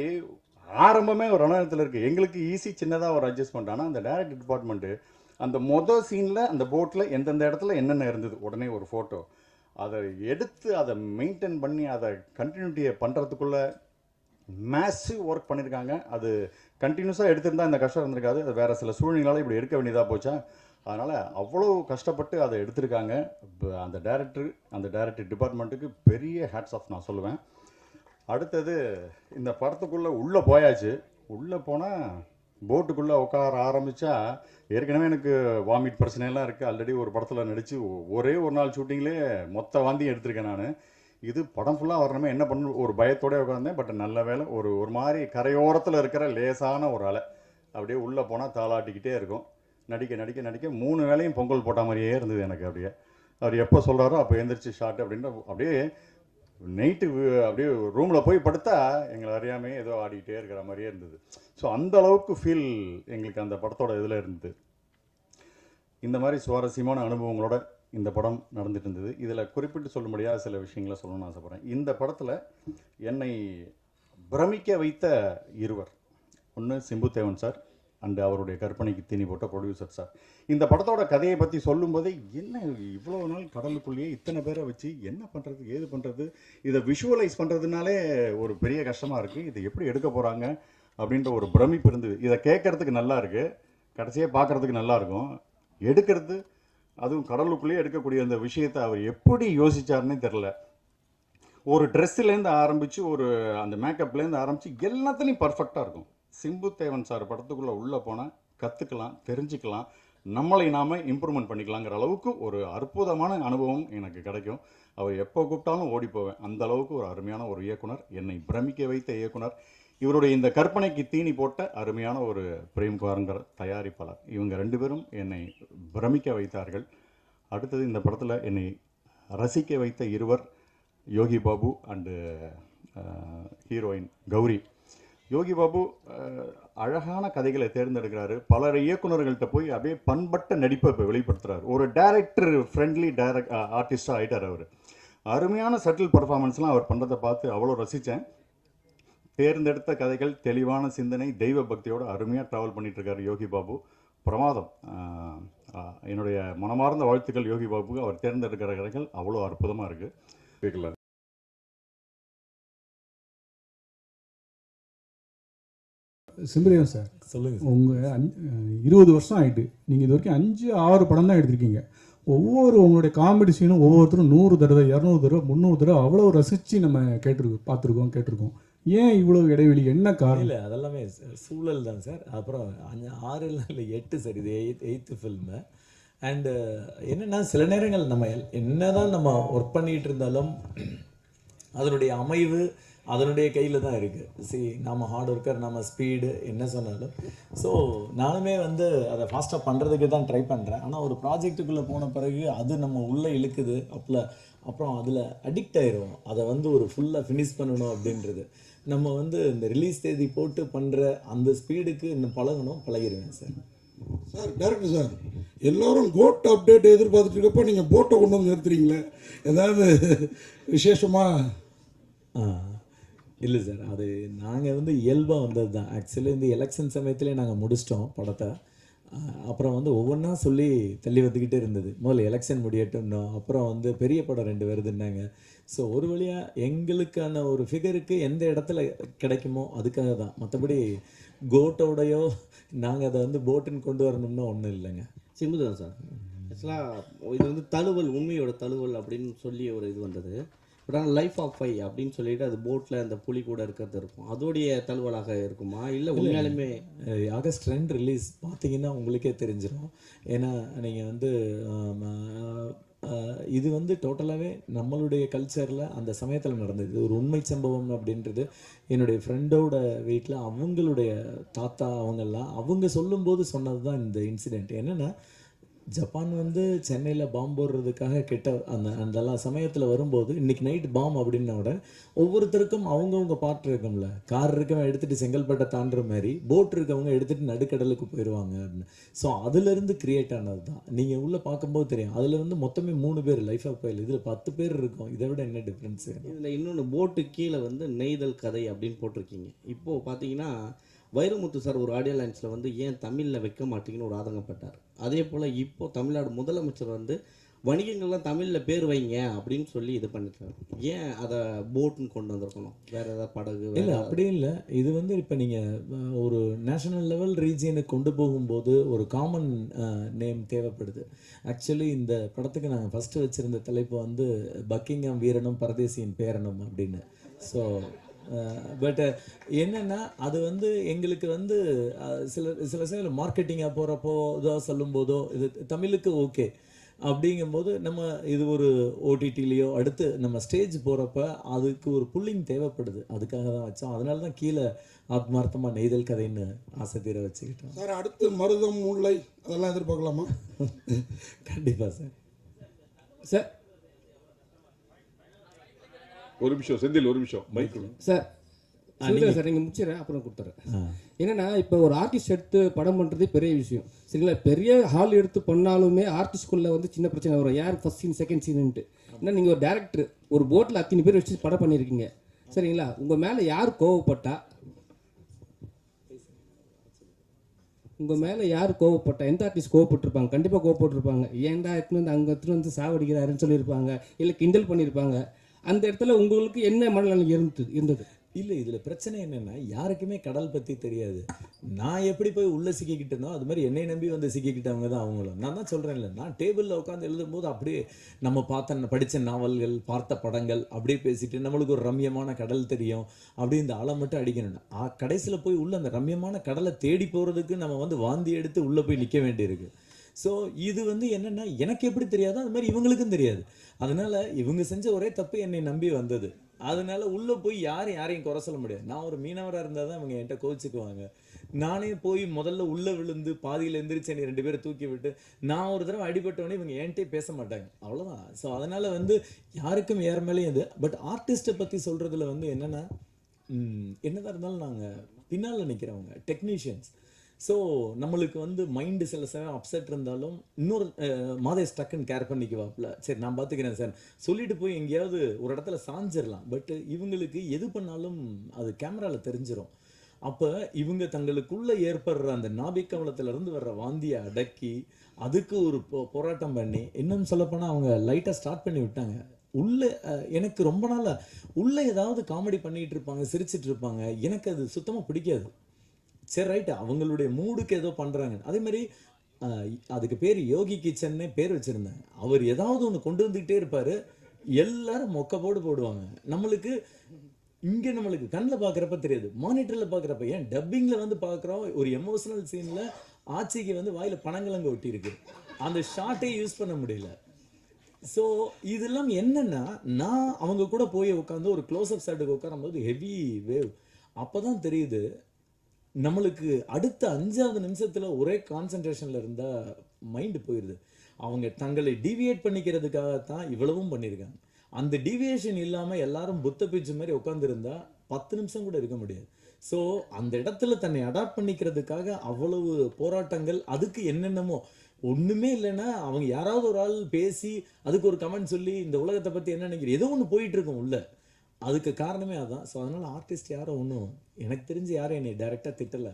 ஆரம்பமே ஒரு ரணத்தில் இருக்குது. எங்களுக்கு ஈஸி சின்னதாக ஒரு அட்ஜஸ்ட்மெண்ட். ஆனால் அந்த டைரக்டர் டிபார்ட்மெண்ட்டு அந்த மொதல் சீனில் அந்த போட்டில் எந்தெந்த இடத்துல என்னென்ன இருந்தது உடனே ஒரு ஃபோட்டோ அதை எடுத்து அதை மெயின்டைன் பண்ணி அதை கண்டினியூட்டியை பண்ணுறதுக்குள்ளே மேசிவ் ஒர்க் பண்ணியிருக்காங்க. அது கண்டினியூஸாக எடுத்திருந்தால் இந்த கஷ்டம் இருந்திருக்காது. அது வேறு சில சூழ்நிலையால் இப்படி எடுக்க வேண்டியதாக போச்சா. அதனால் அவ்வளோ கஷ்டப்பட்டு அதை எடுத்திருக்காங்க. அந்த டைரக்டர் டிபார்ட்மெண்ட்டுக்கு பெரிய ஹேட்ஸ் ஆஃப் நான் சொல்லுவேன். அடுத்தது இந்த படத்துக்குள்ளே உள்ளே போயாச்சு. உள்ளே போனால் போட்டுக்குள்ளே உட்கார ஆரம்பித்தா ஏற்கனவே எனக்கு வாமிட் பிரச்சனையெல்லாம் இருக்குது. ஆல்ரெடி ஒரு படத்தில் நடித்து ஒரே ஒரு நாள் ஷூட்டிங்லேயே மொத்த வாந்தியும் எடுத்திருக்கேன் நான். இது படம் ஃபுல்லாக வரணுமே என்ன பண்ண ஒரு பயத்தோடய உட்காந்தேன். பட் நல்ல வேலை ஒரு மாதிரி கரையோரத்தில் இருக்கிற லேசான ஒரு அலை அப்படியே உள்ளே போனால் தாளாட்டிக்கிட்டே இருக்கும். நடிக்க 3 வேளையும் பொங்கல் போட்ட மாதிரியே இருந்தது எனக்கு. அப்படியே அவர் எப்போ சொல்கிறாரோ அப்போ எழுந்திரிச்சு ஷார்ட் அப்படின்ற அப்படியே நைட்டு அப்படியே ரூமில் போய் படுத்தா எங்களை அறியாமே ஏதோ ஆடிக்கிட்டே இருக்கிற மாதிரியே இருந்தது. ஸோ அந்த அளவுக்கு ஃபீல் எங்களுக்கு அந்த படத்தோட இதில் இருந்தது. இந்த மாதிரி சுவாரஸ்யமான அனுபவங்களோட இந்த படம் நடந்துட்டு இருந்தது. இதில் குறிப்பிட்டு சொல்ல முடியாத சில விஷயங்களை சொல்லணும்னு ஆசைப்பட்றேன். இந்த படத்தில் என்னை பிரமிக்க வைத்த இருவர், ஒன்று சிம்பு தேவன் சார் அண்டு அவருடைய கற்பனைக்கு தீனி போட்ட ப்ரொடியூசர் சார். இந்த படத்தோட கதையை பற்றி சொல்லும்போதே என்ன இவ்வளோ நாள் கடலுக்குள்ளேயே இத்தனை பேரை வச்சு என்ன பண்ணுறது ஏது பண்ணுறது, இதை விஷுவலைஸ் பண்ணுறதுனாலே ஒரு பெரிய கஷ்டமாக இருக்குது. இதை எப்படி எடுக்க போகிறாங்க அப்படின்ற ஒரு பிரமிப்பு இருந்தது. இதை கேட்குறதுக்கு நல்லா இருக்குது, கடைசியாக பார்க்குறதுக்கு நல்லாயிருக்கும். எடுக்கிறது அதுவும் கடலுக்குள்ளேயே எடுக்கக்கூடிய அந்த விஷயத்தை அவர் எப்படி யோசிச்சாருன்னே தெரில. ஒரு ட்ரெஸ்ஸுலேருந்து ஆரம்பித்து ஒரு அந்த மேக்கப்லேருந்து ஆரம்பித்து எல்லாத்துலேயும் பர்ஃபெக்டாக இருக்கும். சிம்பு தேவன் சார் படத்துக்குள்ளே உள்ளே போனால் கற்றுக்கலாம், தெரிஞ்சுக்கலாம், நம்மளை நாம் இம்ப்ரூவ்மெண்ட் பண்ணிக்கலாங்கிற அளவுக்கு ஒரு அற்புதமான அனுபவம் எனக்கு கிடைக்கும். அவர் எப்போ கூப்பிட்டாலும் ஓடி போவேன். அந்த அளவுக்கு ஒரு அருமையான ஒரு இயக்குனர், என்னை பிரமிக்க வைத்த இயக்குனர். இவருடைய இந்த கற்பனைக்கு தீனி போட்ட அருமையான ஒரு பிரேம்குமார்ங்கிற தயாரிப்பாளர். இவங்க 2 பேரும் என்னை பிரமிக்க வைத்தார்கள். அடுத்தது இந்த படத்தில் என்னை ரசிக்க வைத்த இருவர், யோகி பாபு அண்டு ஹீரோயின் கௌரி. யோகி பாபு அழகான கதைகளை தேர்ந்தெடுக்கிறாரு. பல இயக்குநர்கள்ட்ட போய் அப்படியே பண்பட்ட நடிப்பை இப்போ வெளிப்படுத்துறாரு. ஒரு டைரக்டர் ஃப்ரெண்ட்லி ஆர்டிஸ்டாக ஆகிட்டார் அவர். அருமையான சட்டில் பர்ஃபார்மன்ஸ்லாம் அவர் பண்ணுறதை பார்த்து அவ்வளோ ரசித்தேன். தேர்ந்தெடுத்த கதைகள், தெளிவான சிந்தனை, தெய்வ பக்தியோடு அருமையாக ட்ராவல் பண்ணிகிட்ருக்காரு யோகி பாபு. பிரமாதம். என்னுடைய மனமார்ந்த வாழ்த்துக்கள் யோகி பாபுக்கு. அவர் தேர்ந்தெடுக்கிற கதைகள் அவ்வளோ அற்புதமாக இருக்குது. கேட்கல சிம்புதேவன் சார், சொல்லுங்கள். உங்கள் 20 வருஷம் ஆகிட்டு நீங்கள் இது வரைக்கும் 5-6 படம் தான் எடுத்திருக்கீங்க. உங்களுடைய காமெடி சீனும் ஒவ்வொருத்தரும் 100 தடவை 200 தடவை 300 தடவை அவ்வளோ ரசித்து நம்ம கேட்டிருக்கோம். ஏன் இவ்வளோ இடைவெளி, என்ன காரணம்? இல்லை, அதெல்லாமே சூழல் தான் சார். அப்புறம் 6 இல்லை 8 சார், இது 8th ஃபில்மு. அண்டு என்னென்னா, சில நேரங்கள் நம்ம என்ன தான் நம்ம ஒர்க் பண்ணிகிட்டு இருந்தாலும் அதனுடைய அமைவு அதனுடைய கையில் தான் இருக்குது. நம்ம ஹார்ட் ஒர்க்கர், நம்ம ஸ்பீடு என்ன சொன்னாலும். ஸோ நானுமே வந்து அதை ஃபாஸ்ட்டாக பண்ணுறதுக்கு தான் ட்ரை பண்ணுறேன். ஆனால் ஒரு ப்ராஜெக்ட்டுக்குள்ளே போன பிறகு அது நம்ம உள்ளே இழுக்குது. அப்புறம் அதில் அடிக்ட் ஆயிரும். அதை வந்து ஒரு ஃபுல்லாக ஃபினிஷ் பண்ணணும் அப்படின்றது. நம்ம வந்து இந்த ரிலீஸ் தேதி போட்டு பண்ணுற அந்த ஸ்பீடுக்கு இன்னும் பழகிடுவேன் சார். சார், டேரக்டர் சார், எல்லோரும் கோட் அப்டேட் எதிர்பார்த்துட்டு இருக்கப்போ நீங்கள் போட்டை கொண்டு வந்து நிறுத்துறீங்களே, ஏதாவது விசேஷமாக? இல்லை சார், அது நாங்கள் வந்து இயல்பாக வந்தது தான். ஆக்சுவலி இந்த எலெக்ஷன் சமயத்திலே நாங்கள் முடிச்சிட்டோம் படத்தை. அப்புறம் வந்து ஒவ்வொன்றா சொல்லி தள்ளி வந்துக்கிட்டே இருந்தது. முதல்ல எலெக்ஷன் முடியட்டும்னோம், அப்புறம் வந்து பெரிய படம் 2 வருதுன்னாங்க. ஸோ ஒரு வழியாக எங்களுக்கான ஒரு ஃபிகருக்கு எந்த இடத்துல கிடைக்குமோ அதுக்காக தான். மற்றபடி கோட்டோடையோ நாங்கள் அதை வந்து போட்டுன்னு கொண்டு வரணும்னா ஒன்றும் இல்லைங்க. சிம்புதான் சார், ஆக்சுவலாக இது வந்து தழுவல், உண்மையோட தழுவல் அப்படின்னு சொல்லி ஒரு இது வந்தது. பட் ஆனால் லைஃப் ஆஃப் பை அப்படின்னு சொல்லிட்டு அது போட்டில் அந்த புலி கூட இருக்கிறது இருக்கும். அதோடைய தழுவலாக இருக்குமா, இல்லை உண்மையாலுமே? ஆகஸ்ட் 2 ரிலீஸ் பார்த்தீங்கன்னா உங்களுக்கே தெரிஞ்சிடும். ஏன்னா நீங்கள் வந்து இது வந்து டோட்டலாகவே நம்மளுடைய கல்ச்சரில் அந்த சமயத்தில் நடந்தது. இது ஒரு உண்மை சம்பவம் அப்படின்றது. என்னுடைய ஃப்ரெண்டோட வீட்டில் அவங்களுடைய தாத்தா அவங்க சொல்லும்போது சொன்னது தான் இந்த இன்சிடெண்ட். என்னென்னா, ஜப்பான் வந்து சென்னையில் பாம்பு போடுறதுக்காக அந்த சமயத்தில் வரும்போது இன்றைக்கி நைட் பாம் அப்படின்னா கூட ஒவ்வொருத்தருக்கும் அவங்கவுங்க பாட்டு இருக்கும்ல. கார் இருக்கவங்க எடுத்துகிட்டு செங்கல்பட்டை தாண்டுற மாதிரி, போட் இருக்கவங்க எடுத்துகிட்டு நடுக்கடலுக்கு போயிடுவாங்க அப்படின்னு. ஸோ அதுலேருந்து க்ரியேட் ஆனது தான். நீங்கள் உள்ளே பார்க்கும்போது தெரியும். அதில் வந்து மொத்தமே 3 பேர் லைஃப் ஆஃப் பைல், இதில் 10 பேர் இருக்கும். இதை விட என்ன டிஃப்ரென்ஸு? இதில் இன்னொன்று, போட்டு கீழே வந்து நெய்தல் கதை அப்படின்னு போட்டிருக்கீங்க. இப்போது பார்த்தீங்கன்னா வைரமுத்து சார் ஒரு ஆடியோ லைன்ஸில் வந்து ஏன் தமிழில் வைக்க மாட்டீங்கன்னு ஒரு ஆதங்கப்பட்டார். அதே போல் இப்போது தமிழ்நாடு முதலமைச்சர் வந்து வணிகங்கள்லாம் தமிழில் பேர் வைங்க அப்படின்னு சொல்லி இது பண்ணிட்டாரு. ஏன் அதை போட்டுன்னு கொண்டு வந்திருக்கணும்? வேறு ஏதாவது படகு? இல்லை, அப்படியே இல்லை. இது வந்து இப்போ நீங்கள் ஒரு நேஷனல் லெவல் ரீஜியனுக்கு கொண்டு போகும்போது ஒரு காமன் நேம் தேவைப்படுது. ஆக்சுவலி இந்த படத்துக்கு நாங்கள் ஃபஸ்ட்டு வச்சுருந்த தலைப்பு வந்து பக்கிங்ஹாம் வீரனும் பரதேசியின் பேரனும் அப்படின்னு. ஸோ பட் என்னென்னா, அது வந்து எங்களுக்கு வந்து சில சமயம் மார்க்கெட்டிங்காக போகிறப்போ இதோ சொல்லும்போதோ இது தமிழுக்கு ஓகே அப்படிங்கும்போது நம்ம இது ஒரு ஓடிடிலேயோ அடுத்து நம்ம ஸ்டேஜ் போகிறப்ப அதுக்கு ஒரு புல்லிங் தேவைப்படுது. அதுக்காக தான் வச்சோம். அதனால தான் கீழே ஆத்மார்த்தமாக நெய்தல் கதைன்னு ஆசை தீர வச்சுக்கிட்டோம். சார், அடுத்து மருதம், முல்லை அதெல்லாம் எதிர்பார்க்கலாமா? கண்டிப்பாக சார். சார் ஒரு நிமிஷம் செந்தில், ஒரு நிமிஷம் மைக் சார். சார் நீங்கள் முடிச்சிடறேன், அப்புறம் கொடுத்துட்றேன். என்னென்னா, இப்போ ஒரு ஆர்டிஸ்ட் எடுத்து படம் பண்ணுறதே பெரிய விஷயம், சரிங்களா? பெரிய ஹால் எடுத்து பண்ணாலுமே ஆர்டிஸ்ட்குள்ளே வந்து சின்ன பிரச்சனை வரும். யார் ஃபஸ்ட் சீன் செகண்ட் சீனுன்ட்டு. ஏன்னா நீங்கள் ஒரு டேரக்டர், ஒரு போட்டில் அத்தனை பேர் வச்சு படம் பண்ணியிருக்கீங்க, சரிங்களா? உங்கள் மேலே யார் கோவப்பட்டா எந்த ஆர்டிஸ்ட் கோவப்பட்டிருப்பாங்க? கண்டிப்பாக கோவப்பட்டிருப்பாங்க. ஏன்டா எடுத்துன்னு வந்து அங்கே எடுத்துன்னு வந்து சாவடிக்கிறாருன்னு சொல்லியிருப்பாங்க, இல்லை கிண்டல் பண்ணியிருப்பாங்க. அந்த இடத்துல உங்களுக்கு என்ன மனநிலை இருந்தது? இல்லை, இதில் பிரச்சனை என்னென்னா, யாருக்குமே கடல் பற்றி தெரியாது. நான் எப்படி போய் உள்ளே சிக்கிக்கிட்டேனோ அது மாதிரி என்னை நம்பி வந்து சிக்கிக்கிட்டவங்க தான் அவங்களும். நான் தான் சொல்கிறேன்ல, நான் டேபிளில் உட்காந்து எழுதும்போது அப்படியே நம்ம படித்த நாவல்கள், பார்த்த படங்கள் அப்படியே பேசிட்டு நம்மளுக்கு ஒரு ரம்யமான கடல் தெரியும் அப்படி இந்த ஆளை மட்டும் அடிக்கணும். கடைசியில் போய் உள்ள அந்த ரம்யமான கடலை தேடி போகிறதுக்கு நம்ம வந்து வாந்தி எடுத்து உள்ளே போய் நிற்க வேண்டியிருக்கு. ஸோ இது வந்து என்னென்னா, எனக்கு எப்படி தெரியாதோ அது மாதிரி இவங்களுக்கும் தெரியாது. அதனால் இவங்க செஞ்ச ஒரே தப்பு என்னை நம்பி வந்தது. அதனால உள்ளே போய் யாரையும் குறை சொல்ல முடியாது. நான் ஒரு மீனவராக இருந்தால் தான் இவங்க என்கிட்ட கோச்சிக்குவாங்க. நானே போய் முதல்ல உள்ளே விழுந்து பாதியில் எந்திரிச்சு என்னை 2 பேரை தூக்கி விட்டு நான் ஒரு தடவை அடிபட்டவொடனே இவங்க என்கிட்டே பேச மாட்டாங்க, அவ்வளோதான். ஸோ அதனால் வந்து யாருக்கும் ஏற மேலேயும் இது. பட் ஆர்டிஸ்ட்டை பற்றி சொல்கிறதுல வந்து என்னென்னா, என்னதான் இருந்தாலும் நாங்கள் பின்னால் நிற்கிறவங்க டெக்னீஷியன்ஸ். ஸோ நம்மளுக்கு வந்து மைண்டு சில சமயம் அப்செட் இருந்தாலும் இன்னொரு மாதேஷ் டக்குன்னு கேர் பண்ணிக்குவாப்புல, சரி நான் பார்த்துக்கிறேன் சார் சொல்லிட்டு போய் எங்கேயாவது ஒரு இடத்துல சாஞ்சிடலாம். பட் இவங்களுக்கு எது பண்ணாலும் அது கேமராவில் தெரிஞ்சிடும். அப்போ இவங்க தங்களுக்குள்ளே ஏற்படுற அந்த நாபிக்கவலத்திலேருந்து வர்ற வாந்தியை அடக்கி அதுக்கு ஒரு போராட்டம் பண்ணி, இன்னும் சொல்லப்போனால் அவங்க லைட்டாக ஸ்டார்ட் பண்ணி விட்டாங்க. உள்ளே எனக்கு ரொம்ப நாளாக உள்ளே ஏதாவது காமெடி பண்ணிகிட்டு இருப்பாங்க, சிரிச்சிட்டு இருப்பாங்க. எனக்கு அது சுத்தமாக பிடிக்காது. சரி ரைட்டு, அவங்களுடைய மூடுக்கு ஏதோ பண்ணுறாங்க. அதே மாதிரி அதுக்கு பேர் யோகி கிச்சன்னே பேர் வச்சுருந்தேன். அவர் ஏதாவது ஒன்று கொண்டு வந்துக்கிட்டே இருப்பார், எல்லாரும் மொக்க போடுவாங்க. நம்மளுக்கு இங்கே நம்மளுக்கு கண்ணில் பார்க்குறப்ப தெரியாது, மானிட்டரில் பார்க்குறப்ப, ஏன் டப்பிங்கில் வந்து பார்க்குறோம் ஒரு எமோஷனல் சீனில் ஆட்சிக்கு வந்து வாயில் பனங்கிழங்கு ஒட்டியிருக்கு, அந்த ஷார்ட்டே யூஸ் பண்ண முடியல. ஸோ இதெல்லாம் என்னென்னா, நான் அவங்க கூட போய் உட்காந்து ஒரு க்ளோஸ்அப் ஷாட்டுக்கு உட்காரும்போது ஹெவி வேவ். அப்போ தான் தெரியுது நம்மளுக்கு அடுத்த 5வது நிமிஷத்தில் ஒரே கான்சன்ட்ரேஷனில் இருந்தால் மைண்டு போயிடுது. அவங்க தங்களை டிவியேட் பண்ணிக்கிறதுக்காகத்தான் இவ்வளவும் பண்ணியிருக்காங்க. அந்த டிவியேஷன் இல்லாமல் எல்லாரும் புத்த பீச்சு மாதிரி உட்காந்துருந்தா 10 நிமிஷம் கூட இருக்க முடியாது. ஸோ அந்த இடத்துல தன்னை அடாப்ட் பண்ணிக்கிறதுக்காக அவ்வளவு போராட்டங்கள், அதுக்கு என்னென்னமோ ஒன்றுமே இல்லைன்னா அவங்க யாராவது ஒரு ஆள் பேசி அதுக்கு ஒரு கமெண்ட் சொல்லி இந்த உலகத்தை பற்றி என்ன நினைக்கிறேன் ஏதோ ஒன்று போயிட்டு இருக்கும் உள்ள. அதுக்கு காரணமே அதான். ஸோ அதனால் ஆர்டிஸ்ட் யாரும் ஒன்றும் எனக்கு தெரிஞ்சு யாரும் என்னை டைரெக்டாக திட்டலை.